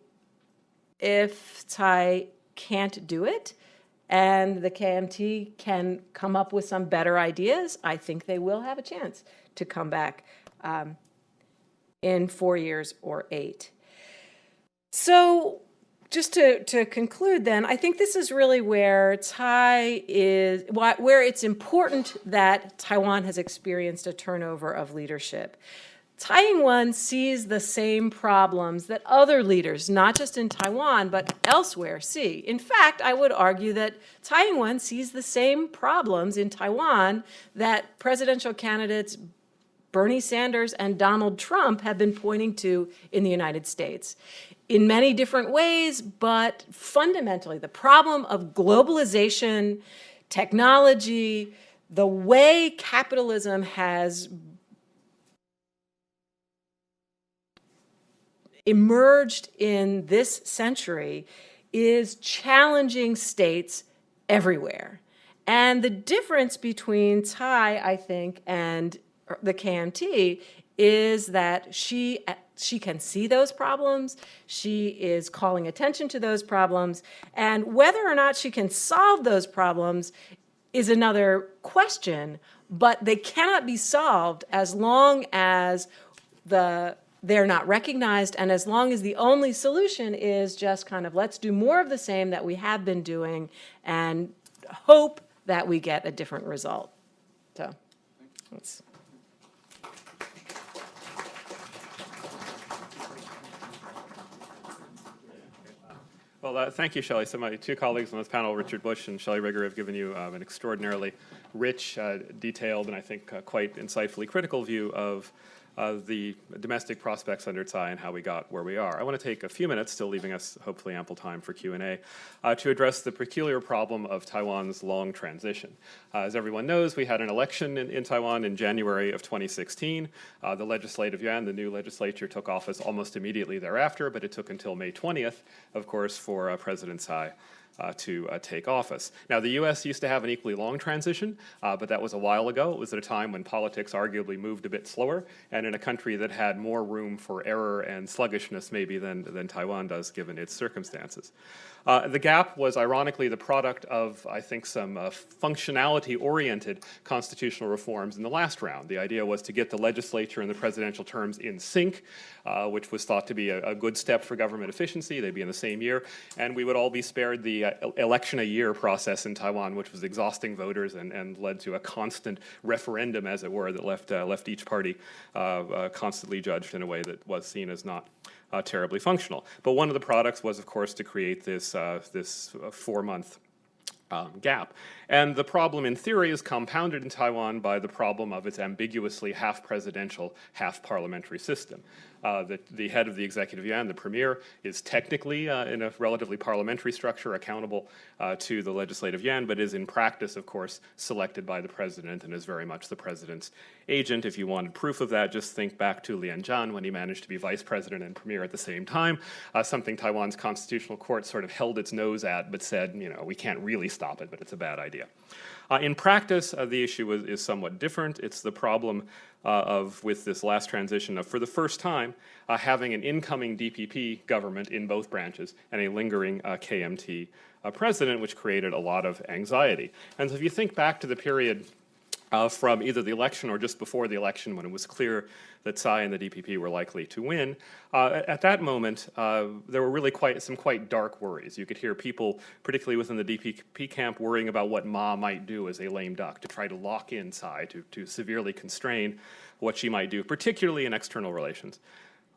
[SPEAKER 4] if Tsai can't do it, and the KMT can come up with some better ideas, I think they will have a chance to come back in 4 years or 8. So just to conclude then, I think this is really where where it's important that Taiwan has experienced a turnover of leadership. Tsai Ing-wen sees the same problems that other leaders, not just in Taiwan, but elsewhere, see. In fact, I would argue that Tsai Ing-wen sees the same problems in Taiwan that presidential candidates Bernie Sanders and Donald Trump have been pointing to in the United States. In many different ways, but fundamentally, the problem of globalization, technology, the way capitalism has emerged in this century is challenging states everywhere. And the difference between Tsai, I think, and the KMT is that she can see those problems, she is calling attention to those problems, and whether or not she can solve those problems is another question, but they cannot be solved as long as the they're not recognized. And as long as the only solution is just kind of let's do more of the same that we have been doing and hope that we get a different result. So that's.
[SPEAKER 2] Well, thank you, Shelley. So my two colleagues on this panel, Richard Bush and Shelley Rigger, have given you an extraordinarily rich, detailed, and I think quite insightfully critical view of the domestic prospects under Tsai and how we got where we are. I want to take a few minutes, still leaving us hopefully ample time for Q&A, to address the peculiar problem of Taiwan's long transition. As everyone knows, we had an election in Taiwan in January of 2016. The Legislative Yuan, the new legislature, took office almost immediately thereafter, but it took until May 20th, of course, for President Tsai to take office. Now, the U.S. used to have an equally long transition, but that was a while ago. It was at a time when politics arguably moved a bit slower, and in a country that had more room for error and sluggishness maybe than Taiwan does, given its circumstances. The gap was ironically the product of, I think, some functionality-oriented constitutional reforms in the last round. The idea was to get the legislature and the presidential terms in sync, which was thought to be a good step for government efficiency. They'd be in the same year, and we would all be spared the election-a-year process in Taiwan, which was exhausting voters and led to a constant referendum, as it were, that left each party constantly judged in a way that was seen as not terribly functional. But one of the products was, of course, to create this 4-month gap. And the problem, in theory, is compounded in Taiwan by the problem of its ambiguously half-presidential, half-parliamentary system. The head of the executive yuan, the premier, is technically in a relatively parliamentary structure accountable to the legislative yuan, but is in practice, of course, selected by the president and is very much the president's agent. If you wanted proof of that, just think back to Lian Zhan when he managed to be vice president and premier at the same time, something Taiwan's constitutional court sort of held its nose at but said, you know, we can't really stop it, but it's a bad idea. In practice, the issue is somewhat different. It's the problem with this last transition of, for the first time, having an incoming DPP government in both branches and a lingering KMT president, which created a lot of anxiety. And so if you think back to the period from either the election or just before the election, when it was clear that Tsai and the DPP were likely to win, at that moment, there were really some quite dark worries. You could hear people, particularly within the DPP camp, worrying about what Ma might do as a lame duck to try to lock in Tsai, to severely constrain what she might do, particularly in external relations.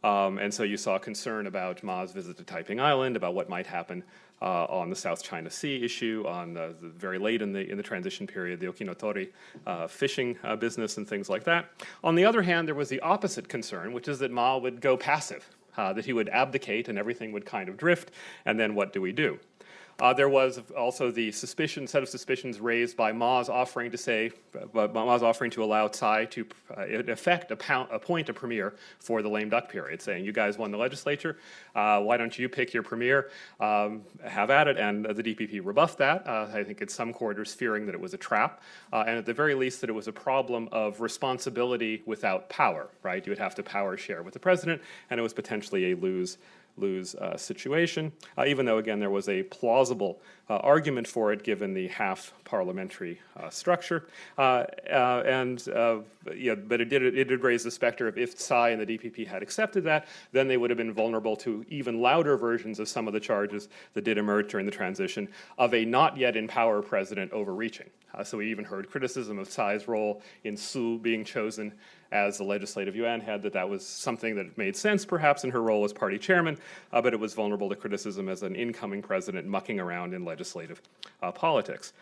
[SPEAKER 2] And so you saw concern about Ma's visit to Taiping Island, about what might happen on the South China Sea issue, on the very late in the transition period, the Okinotori fishing business and things like that. On the other hand, there was the opposite concern, which is that Ma would go passive, that he would abdicate and everything would kind of drift, and then what do we do? There was also the set of suspicions raised by Ma's offering to allow Tsai to, in effect, appoint a premier for the lame duck period, saying, you guys won the legislature, why don't you pick your premier, have at it, and the DPP rebuffed that, I think in some quarters fearing that it was a trap, and at the very least that it was a problem of responsibility without power, right? You would have to power share with the president, and it was potentially a lose situation, even though, again, there was a plausible argument for it given the half-parliamentary structure. But it did raise the specter of if Tsai and the DPP had accepted that, then they would have been vulnerable to even louder versions of some of the charges that did emerge during the transition of a not yet in power president overreaching. So we even heard criticism of Tsai's role in Su being chosen as the legislative yuan head, that was something that made sense perhaps in her role as party chairman, but it was vulnerable to criticism as an incoming president mucking around in legislative politics.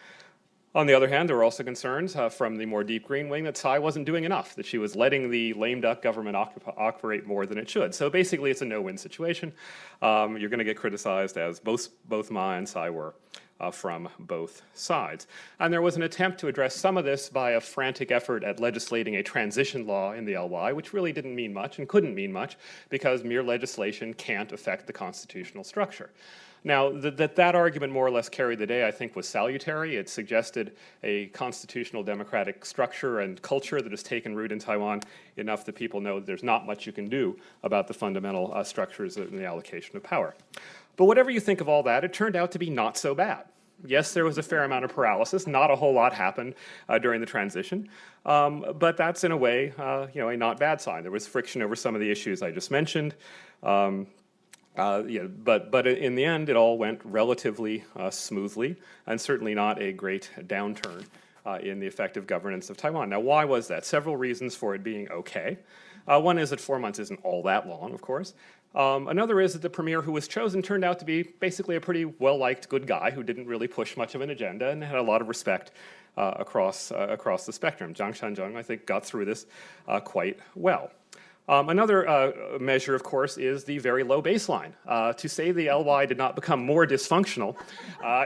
[SPEAKER 2] On the other hand, there were also concerns from the more deep green wing that Tsai wasn't doing enough, that she was letting the lame duck government operate more than it should. So basically it's a no-win situation. You're going to get criticized, as both Ma and Tsai were, from both sides. And there was an attempt to address some of this by a frantic effort at legislating a transition law in the LY, which really didn't mean much and couldn't mean much because mere legislation can't affect the constitutional structure. Now, that argument more or less carried the day, I think, was salutary. It suggested a constitutional democratic structure and culture that has taken root in Taiwan enough that people know that there's not much you can do about the fundamental structures in the allocation of power. But whatever you think of all that, it turned out to be not so bad. Yes, there was a fair amount of paralysis. Not a whole lot happened during the transition. But that's, in a way, a not bad sign. There was friction over some of the issues I just mentioned. But in the end, it all went relatively smoothly, and certainly not a great downturn in the effective governance of Taiwan. Now, why was that? Several reasons for it being okay. One is that 4 months isn't all that long, of course. Another is that the premier who was chosen turned out to be basically a pretty well-liked good guy who didn't really push much of an agenda and had a lot of respect across the spectrum. Zhang Shanzheng, I think, got through this quite well. Another measure, of course, is the very low baseline. To say the LY did not become more dysfunctional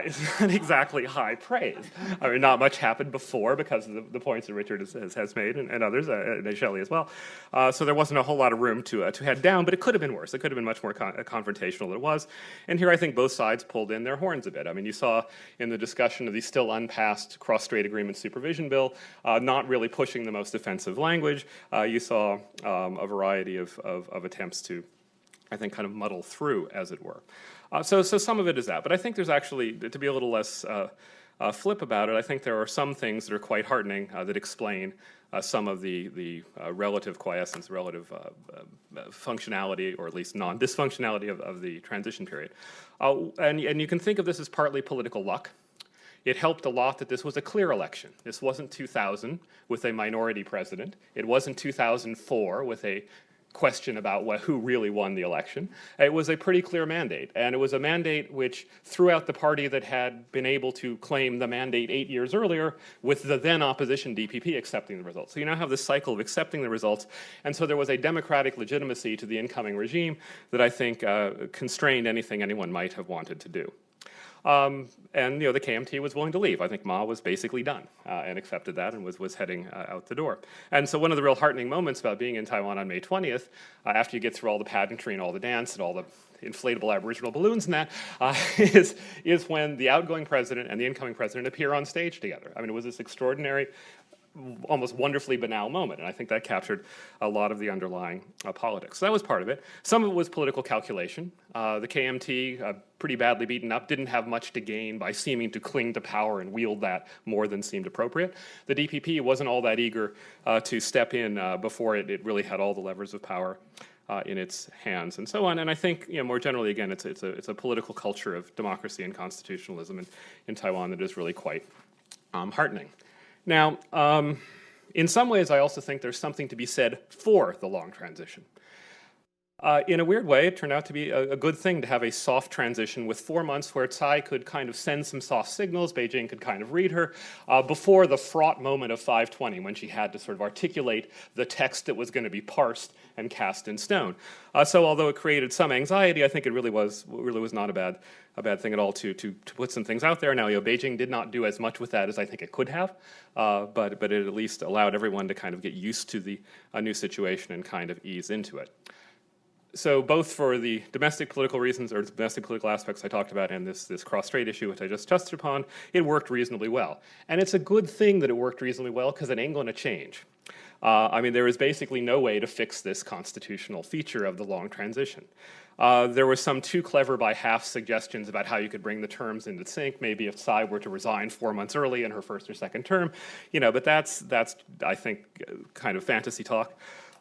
[SPEAKER 2] is not exactly high praise. I mean, not much happened before because of the points that Richard has made and others, and Shelley as well. So there wasn't a whole lot of room to head down, but it could have been worse. It could have been much more confrontational than it was. And here I think both sides pulled in their horns a bit. I mean, you saw in the discussion of the still unpassed cross-strait agreement supervision bill, not really pushing the most offensive language. You saw a variety of attempts to, I think, kind of muddle through, as it were. So some of it is that. But I think there's actually, to be a little less flip about it, I think there are some things that are quite heartening that explain some of the relative quiescence, relative functionality, or at least non-dysfunctionality of the transition period. And you can think of this as partly political luck. It helped a lot that this was a clear election. This wasn't 2000 with a minority president. It wasn't 2004 with a question about who really won the election. It was a pretty clear mandate, and it was a mandate which throughout the party that had been able to claim the mandate 8 years earlier, with the then opposition DPP accepting the results. So you now have this cycle of accepting the results, and so there was a democratic legitimacy to the incoming regime that I think constrained anything anyone might have wanted to do. And the KMT was willing to leave. I think Ma was basically done and accepted that and was heading out the door. And so one of the real heartening moments about being in Taiwan on May 20th, after you get through all the pageantry and all the dance and all the inflatable Aboriginal balloons and that, is when the outgoing president and the incoming president appear on stage together. I mean, it was this extraordinary, almost wonderfully banal moment, and I think that captured a lot of the underlying politics. So that was part of it. Some of it was political calculation. The KMT, pretty badly beaten up, didn't have much to gain by seeming to cling to power and wield that more than seemed appropriate. The DPP wasn't all that eager to step in before it really had all the levers of power in its hands, and so on. And I think, more generally, again, it's a political culture of democracy and constitutionalism in Taiwan that is really quite heartening. Now, in some ways, I also think there's something to be said for the long transition. In a weird way, it turned out to be a good thing to have a soft transition with 4 months where Tsai could kind of send some soft signals, Beijing could kind of read her, before the fraught moment of 5/20, when she had to sort of articulate the text that was going to be parsed and cast in stone. So although it created some anxiety, I think it really was not a bad thing at all to put some things out there. Now, Beijing did not do as much with that as I think it could have, but it at least allowed everyone to kind of get used to the new situation and kind of ease into it. So both for the domestic political reasons, or domestic political aspects I talked about, and this cross-strait issue, which I just touched upon, it worked reasonably well. And it's a good thing that it worked reasonably well, because it ain't going to change. I mean, there is basically no way to fix this constitutional feature of the long transition. There were some too clever by half suggestions about how you could bring the terms into sync, maybe if Tsai were to resign 4 months early in her first or second term, but that's I think, kind of fantasy talk.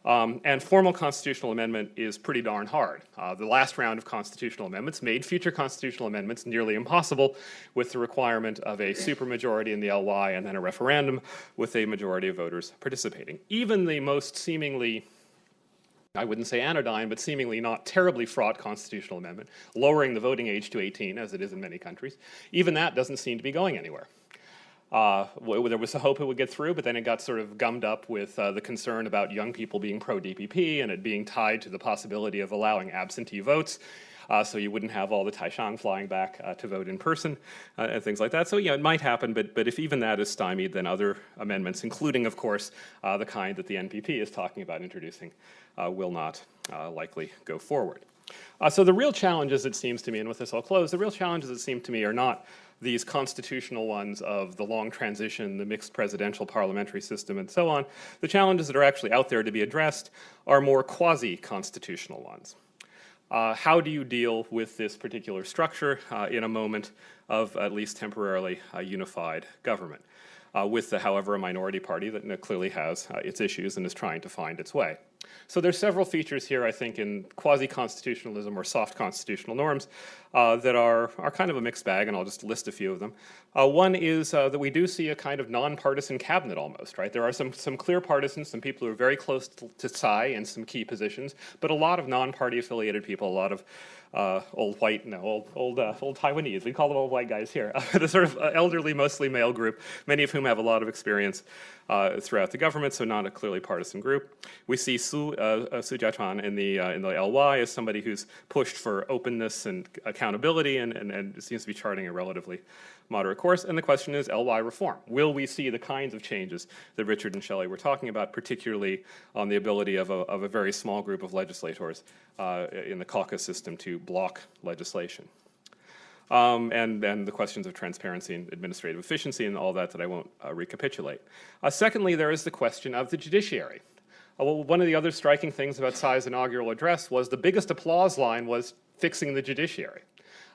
[SPEAKER 2] And formal constitutional amendment is pretty darn hard. The last round of constitutional amendments made future constitutional amendments nearly impossible, with the requirement of a supermajority in the LY and then a referendum with a majority of voters participating. Even the most seemingly, I wouldn't say anodyne, but seemingly not terribly fraught constitutional amendment, lowering the voting age to 18, as it is in many countries, even that doesn't seem to be going anywhere. There was a hope it would get through, but then it got sort of gummed up with the concern about young people being pro-DPP and it being tied to the possibility of allowing absentee votes, so you wouldn't have all the Taishan flying back to vote in person and things like that. So it might happen, but if even that is stymied, then other amendments, including, of course, the kind that the NPP is talking about introducing, will not likely go forward. So the real challenges, it seems to me, and with this I'll close, the real challenges, it seems to me, are not these constitutional ones of the long transition, the mixed presidential parliamentary system, and so on. The challenges that are actually out there to be addressed are more quasi-constitutional ones. How do you deal with this particular structure in a moment of at least temporarily unified government? With however, a minority party that clearly has its issues and is trying to find its way. So there's several features here, I think, in quasi-constitutionalism or soft constitutional norms that are kind of a mixed bag, and I'll just list a few of them. One is that we do see a kind of nonpartisan cabinet almost, right? There are some clear partisans, some people who are very close to Tsai in some key positions, but a lot of non-party affiliated people, a lot of old Taiwanese. We call them old white guys here. The sort of elderly, mostly male group, many of whom have a lot of experience throughout the government, so not a clearly partisan group. We see Su Jiachuan in the LY as somebody who's pushed for openness and accountability and seems to be charting a relatively moderate course. And the question is LY reform. Will we see the kinds of changes that Richard and Shelley were talking about, particularly on the ability of a very small group of legislators in the caucus system to block legislation? And the questions of transparency and administrative efficiency and all that I won't recapitulate. Secondly, there is the question of the judiciary. Well, one of the other striking things about Tsai's inaugural address was the biggest applause line was fixing the judiciary.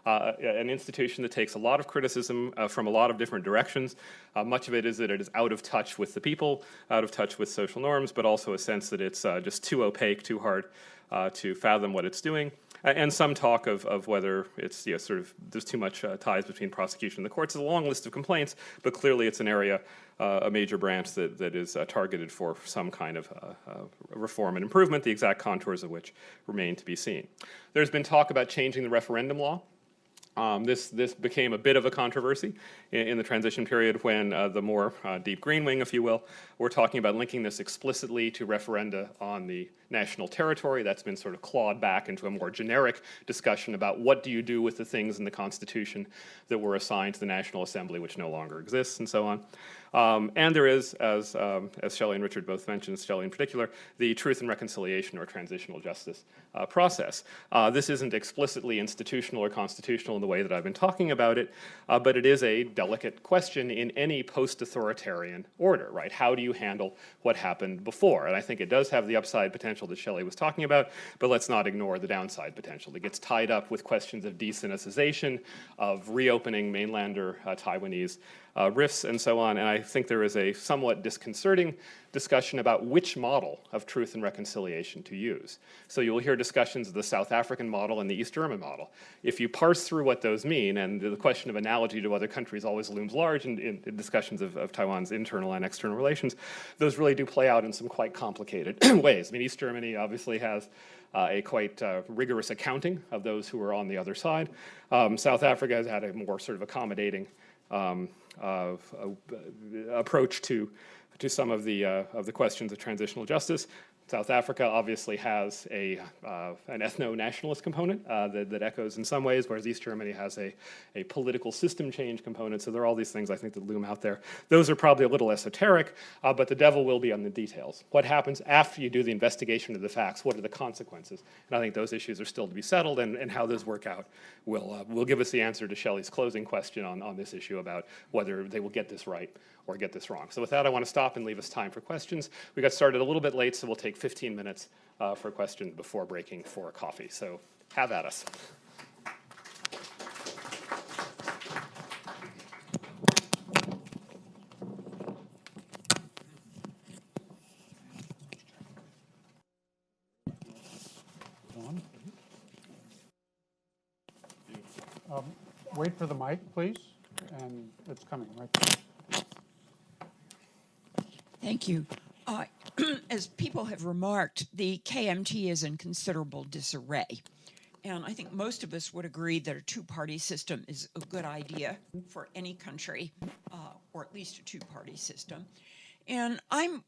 [SPEAKER 2] An institution that takes a lot of criticism from a lot of different directions. Much of it is that it is out of touch with the people, out of touch with social norms, but also a sense that it's just too opaque, too hard to fathom what it's doing. And some talk of whether it's sort of there's too much ties between prosecution and the courts. It's a long list of complaints, but clearly it's an area, a major branch that is targeted for some kind of reform and improvement, the exact contours of which remain to be seen. There's been talk about changing the referendum law. This became a bit of a controversy in the transition period when the more deep green wing, if you will, were talking about linking this explicitly to referenda on the national territory. That's been sort of clawed back into a more generic discussion about what do you do with the things in the Constitution that were assigned to the National Assembly, which no longer exists, and so on. And there is, as Shelley and Richard both mentioned, Shelley in particular, the truth and reconciliation or transitional justice process. This isn't explicitly institutional or constitutional in the way that I've been talking about it, but it is a delicate question in any post-authoritarian order, right? How do you handle what happened before? And I think it does have the upside potential that Shelley was talking about, but let's not ignore the downside potential. It gets tied up with questions of de-Sinicization, of reopening mainlander Taiwanese rifts and so on, and I think there is a somewhat disconcerting discussion about which model of truth and reconciliation to use. So you'll hear discussions of the South African model and the East German model. If you parse through what those mean, and the question of analogy to other countries always looms large in discussions of Taiwan's internal and external relations, those really do play out in some quite complicated ways. I mean, East Germany obviously has a quite rigorous accounting of those who are on the other side. South Africa has had a more sort of accommodating approach to some of the questions of transitional justice. South Africa obviously has an ethno-nationalist component that echoes in some ways, whereas East Germany has a political system change component. So there are all these things I think that loom out there. Those are probably a little esoteric, but the devil will be on the details. What happens after you do the investigation of the facts? What are the consequences? And I think those issues are still to be settled, and how those work out will give us the answer to Shelley's closing question on this issue about whether they will get this right or get this wrong. So with that, I want to stop and leave us time for questions. We got started a little bit late, so we'll take 15 minutes for questions before breaking for coffee. So have at us.
[SPEAKER 1] Wait for the mic, please, and it's coming right there.
[SPEAKER 3] Thank you. As people have remarked, the KMT is in considerable disarray. And I think most of us would agree that a two-party system is a good idea for any country, or at least a two-party system. And I'm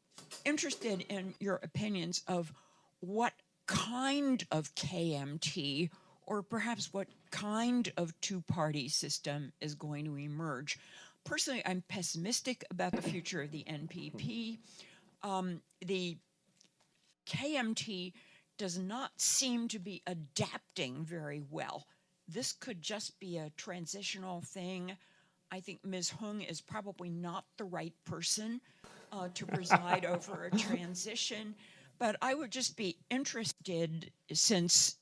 [SPEAKER 3] interested in your opinions of what kind of KMT, or perhaps what kind of two-party system is going to emerge. Personally, I'm pessimistic about the future of the NPP. The KMT does not seem to be adapting very well. This could just be a transitional thing. I think Ms. Hung is probably not the right person to preside over a transition, but I would just be interested, since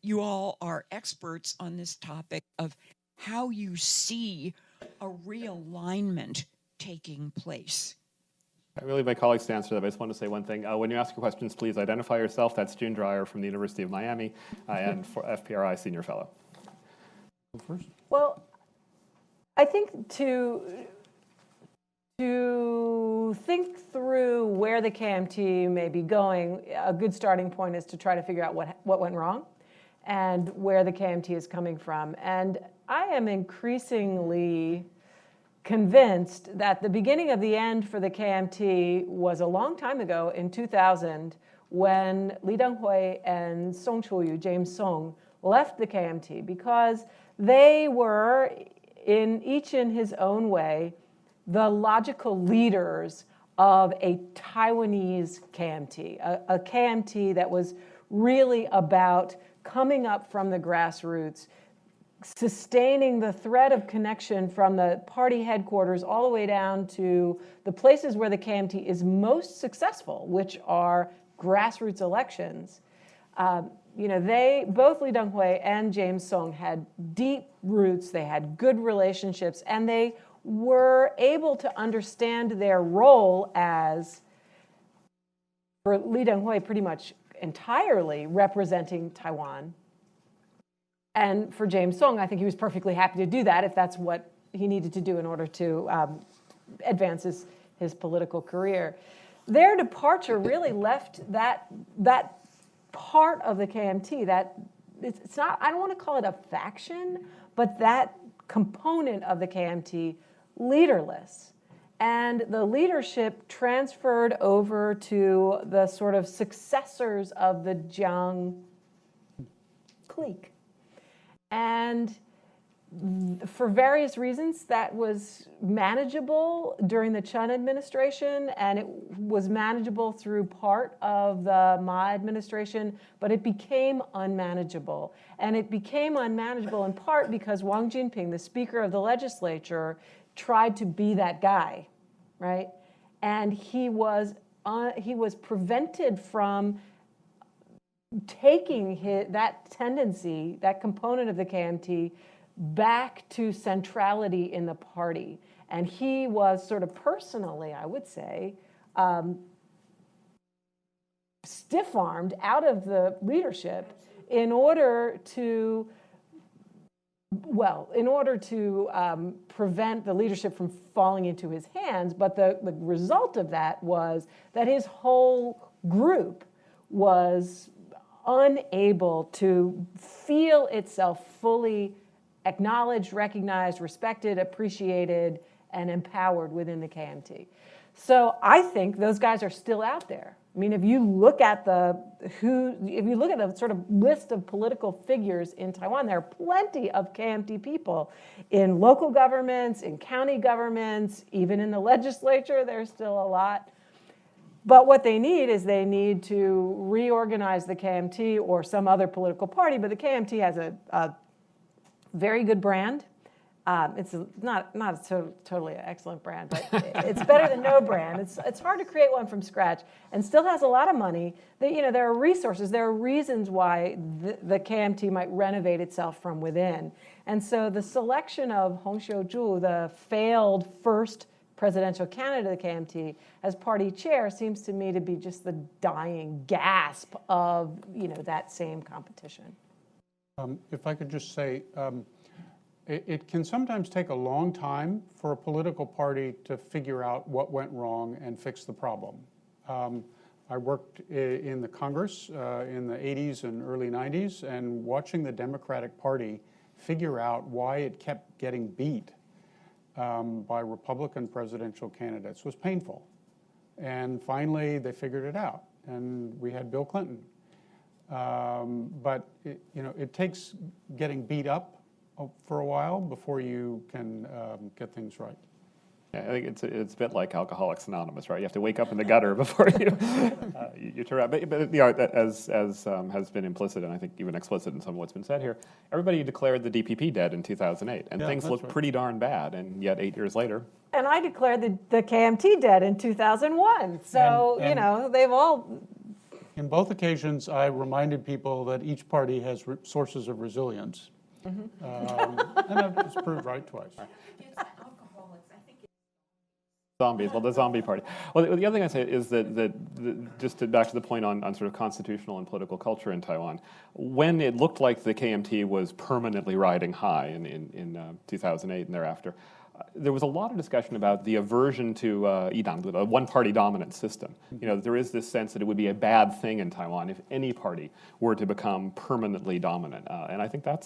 [SPEAKER 3] you all are experts on this topic of how you see a realignment taking place.
[SPEAKER 2] I really leave my colleagues to answer that, but I just want to say one thing. When you ask your questions, please identify yourself. That's June Dreyer from the University of Miami and for FPRI Senior Fellow.
[SPEAKER 1] Go first.
[SPEAKER 4] Well, I think to think through where the KMT may be going, a good starting point is to try to figure out what went wrong and where the KMT is coming from. And I am increasingly convinced that the beginning of the end for the KMT was a long time ago in 2000 when Lee Deng-hui and Song Chu-yu, James Song, left the KMT because they were, each in his own way, the logical leaders of a Taiwanese KMT, a KMT that was really about coming up from the grassroots, sustaining the thread of connection from the party headquarters all the way down to the places where the KMT is most successful, which are grassroots elections. Both Lee Deng-hui and James Song had deep roots, they had good relationships, and they were able to understand their role as, for Lee Deng-hui, pretty much entirely representing Taiwan. And for James Song, I think he was perfectly happy to do that if that's what he needed to do in order to advance his political career. Their departure really left that part of the KMT, that it's not, I don't want to call it a faction, but that component of the KMT leaderless. And the leadership transferred over to the sort of successors of the Jiang clique. And for various reasons, that was manageable during the Chun administration, and it was manageable through part of the Ma administration, but it became unmanageable. And it became unmanageable in part because Wang Jinping, the Speaker of the legislature, tried to be that guy, right? And he was prevented from taking that tendency, that component of the KMT, back to centrality in the party. And he was sort of personally, I would say, stiff-armed out of the leadership in order to prevent the leadership from falling into his hands. But the result of that was that his whole group was unable to feel itself fully acknowledged, recognized, respected, appreciated, and empowered within the KMT. So I think those guys are still out there. I mean, if you look at the sort of list of political figures in Taiwan, there are plenty of KMT people in local governments, in county governments, even in the legislature, there's still a lot. But what they need is to reorganize the KMT or some other political party, but the KMT has a very good brand. It's not totally an excellent brand, but it's better than no brand. It's hard to create one from scratch, and still has a lot of money. There are resources, there are reasons why the KMT might renovate itself from within. And so the selection of Hong Xiu-ju, the failed first presidential candidate of the KMT, as party chair, seems to me to be just the dying gasp of that same competition.
[SPEAKER 1] If I could just say, it can sometimes take a long time for a political party to figure out what went wrong and fix the problem. I worked in the Congress in the 80s and early 90s, and watching the Democratic Party figure out why it kept getting beat by Republican presidential candidates was painful. And finally, they figured it out, and we had Bill Clinton. But it takes getting beat up for a while before you can get things right.
[SPEAKER 2] Yeah, I think it's a bit like Alcoholics Anonymous, right? You have to wake up in the gutter before you turn around. But as has been implicit, and I think even explicit in some of what's been said here, everybody declared the DPP dead in 2008, and things looked pretty darn bad. And yet 8 years later,
[SPEAKER 4] and I declared the KMT dead in 2001. So
[SPEAKER 1] and
[SPEAKER 4] they've all
[SPEAKER 1] In both occasions, I reminded people that each party has sources of resilience. And it's proved right twice.
[SPEAKER 2] Zombies, well, the zombie party. Well, the other thing I say is that just back to the point on sort of constitutional and political culture in Taiwan, when it looked like the KMT was permanently riding high in 2008 and thereafter, there was a lot of discussion about the aversion to a one-party dominant system. You know, there is this sense that it would be a bad thing in Taiwan if any party were to become permanently dominant, and I think that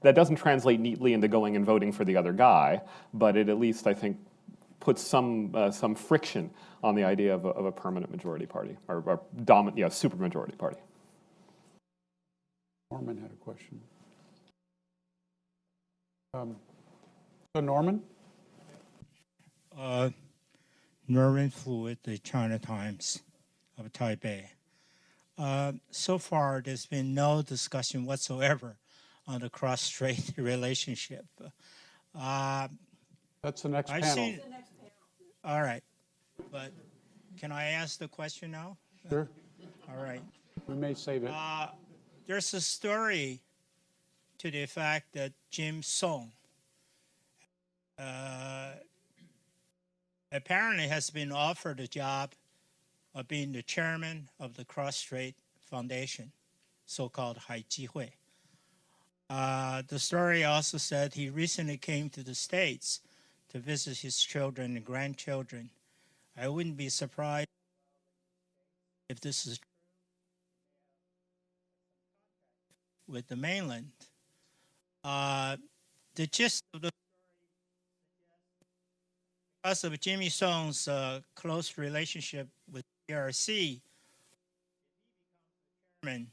[SPEAKER 2] doesn't translate neatly into going and voting for the other guy, but it at least, I think, puts some friction on the idea of a permanent majority party or dominant, super majority party.
[SPEAKER 1] Norman had a question. So Norman?
[SPEAKER 5] Norman Fu with the China Times of Taipei. So far, there's been no discussion whatsoever on the cross-strait relationship.
[SPEAKER 1] That's the next panel.
[SPEAKER 5] All right, but can I ask the question now?
[SPEAKER 1] Sure.
[SPEAKER 5] All right.
[SPEAKER 1] We may save it.
[SPEAKER 5] There's a story to the fact that Jim Song apparently has been offered a job of being the chairman of the Cross-Strait Foundation, so-called Hai Ji Hui. The story also said he recently came to the States to visit his children and grandchildren. I wouldn't be surprised if this is with the mainland. The gist of the story, because of Jimmy Song's close relationship with PRC, chairman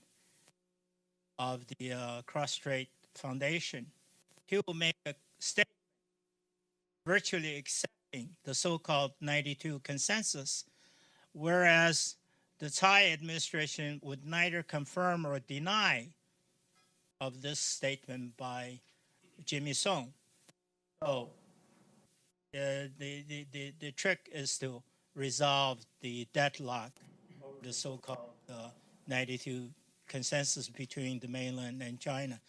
[SPEAKER 5] of the Cross-Strait Foundation, he will make a statement virtually accepting the so-called 92 consensus, whereas the Tsai administration would neither confirm or deny of this statement by Jimmy Song. So the trick is to resolve the deadlock, the so-called 92 consensus between the mainland and China.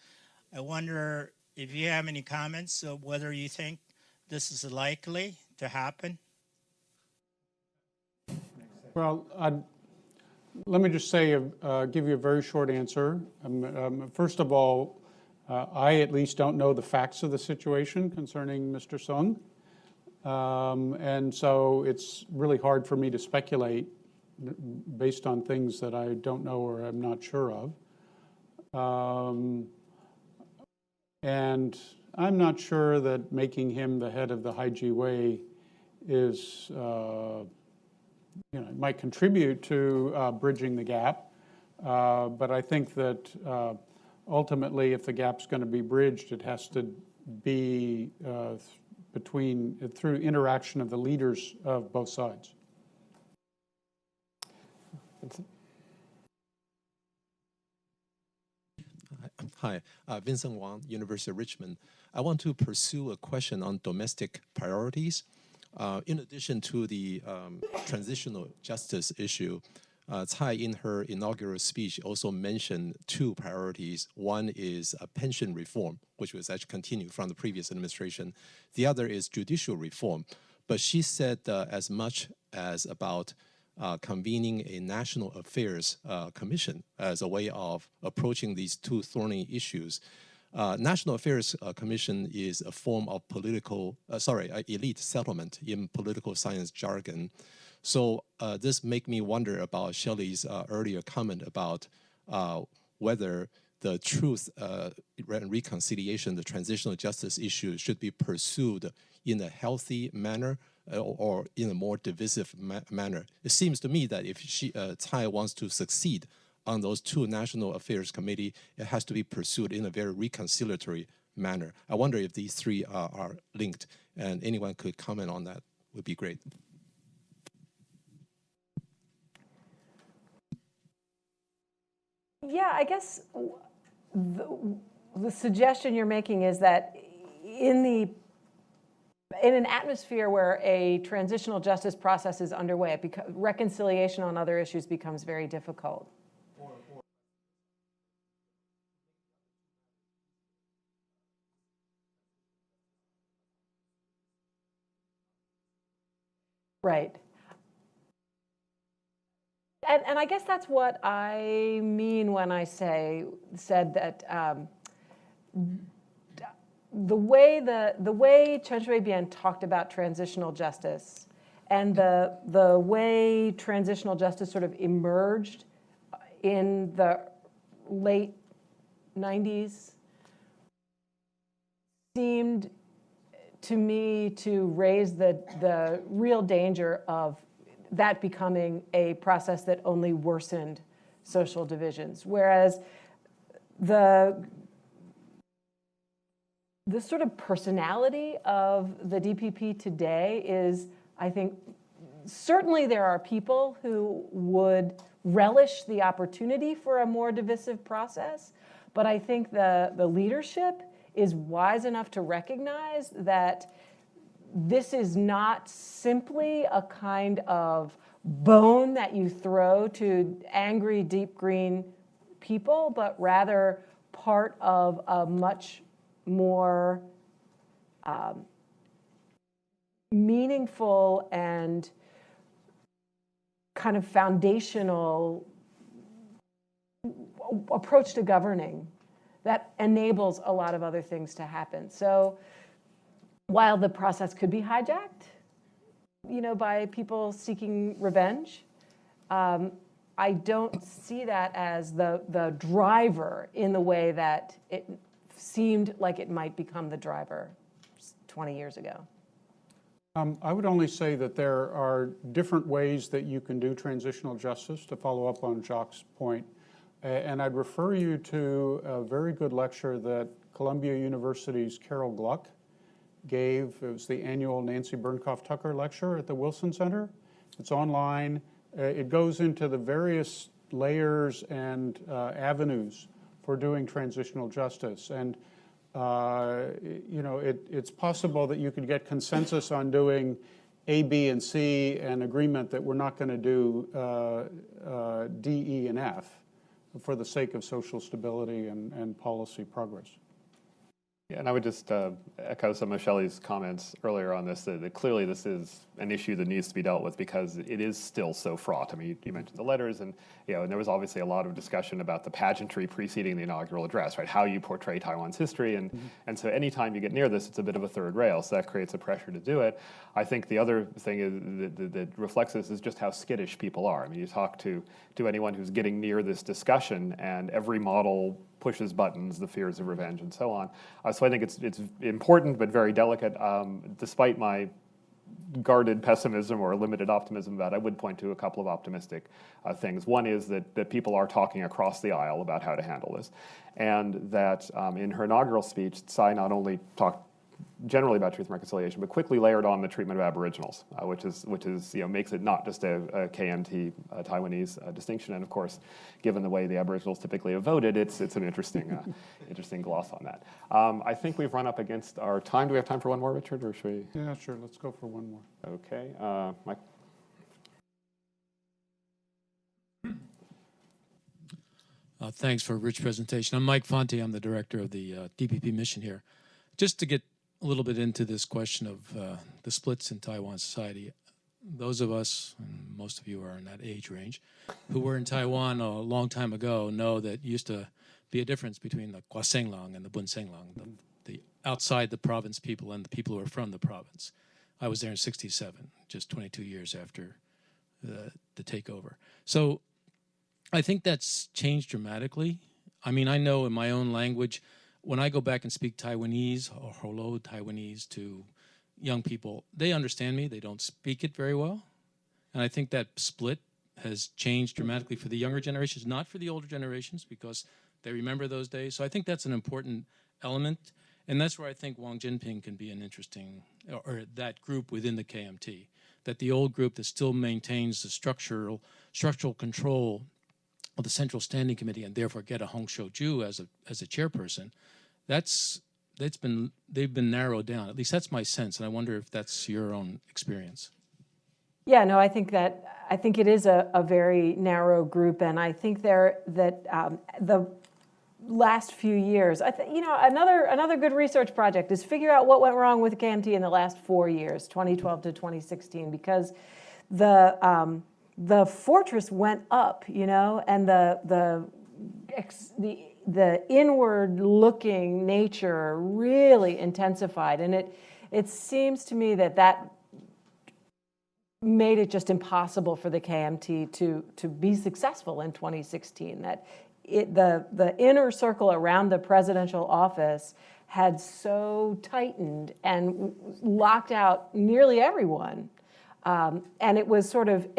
[SPEAKER 5] I wonder if you have any comments of whether you think this is likely to happen.
[SPEAKER 1] Well, let me just say, give you a very short answer. First of all, I at least don't know the facts of the situation concerning Mr. Sung. And so it's really hard for me to speculate based on things that I don't know or I'm not sure of. And I'm not sure that making him the head of the Hai Ji Wei is, it might contribute to bridging the gap. But I think that ultimately, if the gap's going to be bridged, it has to be through interaction of the leaders of both sides.
[SPEAKER 2] Vincent?
[SPEAKER 6] Hi, Vincent Wang, University of Richmond. I want to pursue a question on domestic priorities. In addition to the transitional justice issue, Tsai, in her inaugural speech, also mentioned two priorities. One is pension reform, which was actually continued from the previous administration. The other is judicial reform. But she said as much as about convening a national affairs commission as a way of approaching these two thorny issues. National Affairs Commission is a form of elite settlement in political science jargon. So this make me wonder about Shelley's earlier comment about whether the truth and reconciliation, the transitional justice issue should be pursued in a healthy manner or in a more divisive manner. It seems to me that if Tsai wants to succeed on those two national affairs committee, it has to be pursued in a very reconciliatory manner. I wonder if these three are linked, and anyone could comment on that would be great.
[SPEAKER 4] Yeah, I guess the suggestion you're making is that in in an atmosphere where a transitional justice process is underway, reconciliation on other issues becomes very difficult. Right. And I guess that's what I mean when I said that the way Chen Shui-bian talked about transitional justice and the way transitional justice sort of emerged in the late 90s seemed to me to raise the real danger of that becoming a process that only worsened social divisions. Whereas the sort of personality of the DPP today is, I think, certainly there are people who would relish the opportunity for a more divisive process, but I think the leadership is wise enough to recognize that this is not simply a kind of bone that you throw to angry, deep green people, but rather part of a much more meaningful and kind of foundational approach to governing that enables a lot of other things to happen. So while the process could be hijacked, by people seeking revenge, I don't see that as the driver in the way that it seemed like it might become the driver 20 years ago.
[SPEAKER 1] I would only say that there are different ways that you can do transitional justice, to follow up on Jacques' point. And I'd refer you to a very good lecture that Columbia University's Carol Gluck gave. It was the annual Nancy Bernkoff-Tucker lecture at the Wilson Center. It's online. It goes into the various layers and avenues for doing transitional justice. And it's possible that you could get consensus on doing A, B, and C, and agreement that we're not going to do D, E, and F for the sake of social stability and policy progress.
[SPEAKER 2] Yeah, and I would just echo some of Shelley's comments earlier on this, that clearly this is an issue that needs to be dealt with because it is still so fraught. I mean, you mentioned the letters, and and there was obviously a lot of discussion about the pageantry preceding the inaugural address, right? How you portray Taiwan's history, and so anytime you get near this, it's a bit of a third rail, so that creates a pressure to do it. I think the other thing is that reflects this is just how skittish people are. I mean, you talk to anyone who's getting near this discussion, and every model pushes buttons, the fears of revenge, and so on. So I think it's important but very delicate. Despite my guarded pessimism or limited optimism about it, I would point to a couple of optimistic things. One is that people are talking across the aisle about how to handle this, and that in her inaugural speech, Tsai not only talked generally about truth and reconciliation, but quickly layered on the treatment of Aboriginals, which is makes it not just a KMT Taiwanese distinction. And of course, given the way the Aboriginals typically have voted, it's an interesting interesting gloss on that. I think we've run up against our time. Do we have time for one more, Richard, or should we?
[SPEAKER 1] Yeah, sure. Let's go for one more.
[SPEAKER 2] Okay, Mike.
[SPEAKER 7] Thanks for a rich presentation. I'm Mike Fonte. I'm the director of the DPP mission here. Just to get a little bit into this question of the splits in Taiwan society, those of us, and most of you are in that age range, who were in Taiwan a long time ago know that it used to be a difference between the Guasenglang and the Bunsenglang, the outside the province people and the people who are from the province. I was there in '67, just 22 years after the takeover. So I think that's changed dramatically. I mean, I know in my own language, when I go back and speak Taiwanese or Holo Taiwanese to young people, they understand me. They don't speak it very well. And I think that split has changed dramatically for the younger generations, not for the older generations, because they remember those days. So I think that's an important element. And that's where I think Wang Jinping can be an interesting, or that group within the KMT, that the old group that still maintains the structural control of the Central Standing Committee and therefore get a Hong Shou-ju as a chairperson, that's they've been narrowed down. At least that's my sense, and I wonder if that's your own experience.
[SPEAKER 4] Yeah, no, I think it is a very narrow group, and I think the last few years, another good research project is figure out what went wrong with KMT in the last 4 years, 2012 to 2016, because the fortress went up, and the inward-looking nature really intensified, and it seems to me that made it just impossible for the KMT to be successful in 2016. That the inner circle around the presidential office had so tightened and locked out nearly everyone, and it was sort of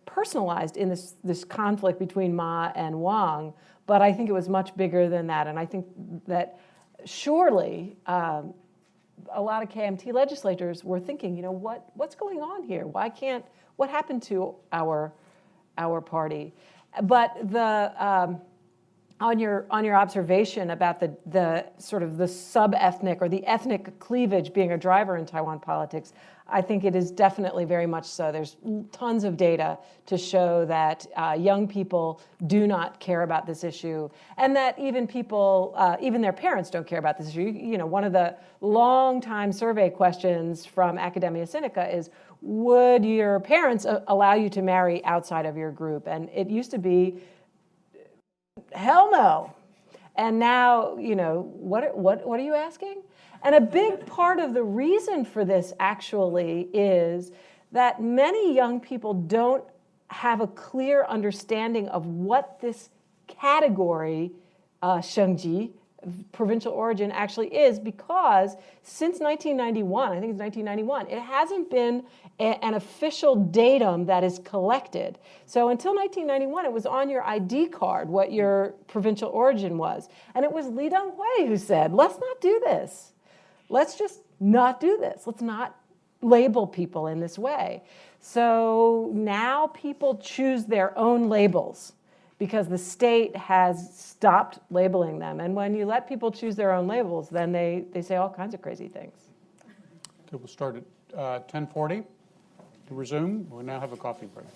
[SPEAKER 4] personalized in this conflict between Ma and Wang. But I think it was much bigger than that, and I think that surely a lot of KMT legislators were thinking, what's going on here? What happened to our party? But on your observation about the sort of the sub-ethnic or the ethnic cleavage being a driver in Taiwan politics, I think it is definitely very much so. There's tons of data to show that young people do not care about this issue, and that even their parents don't care about this issue. One of the long-time survey questions from Academia Sinica is, would your parents allow you to marry outside of your group? And it used to be, hell no. And now, what are you asking? And a big part of the reason for this actually is that many young people don't have a clear understanding of what this category, shengji, provincial origin, actually is, because since 1991, I think it's 1991, it hasn't been an official datum that is collected. So until 1991, it was on your ID card what your provincial origin was. And it was Li Denghui who said, let's not do this. Let's just not do this. Let's not label people in this way. So now people choose their own labels because the state has stopped labeling them. And when you let people choose their own labels, then they say all kinds of crazy things.
[SPEAKER 1] Okay, we'll start at 10:40 to resume. We'll now have a coffee break.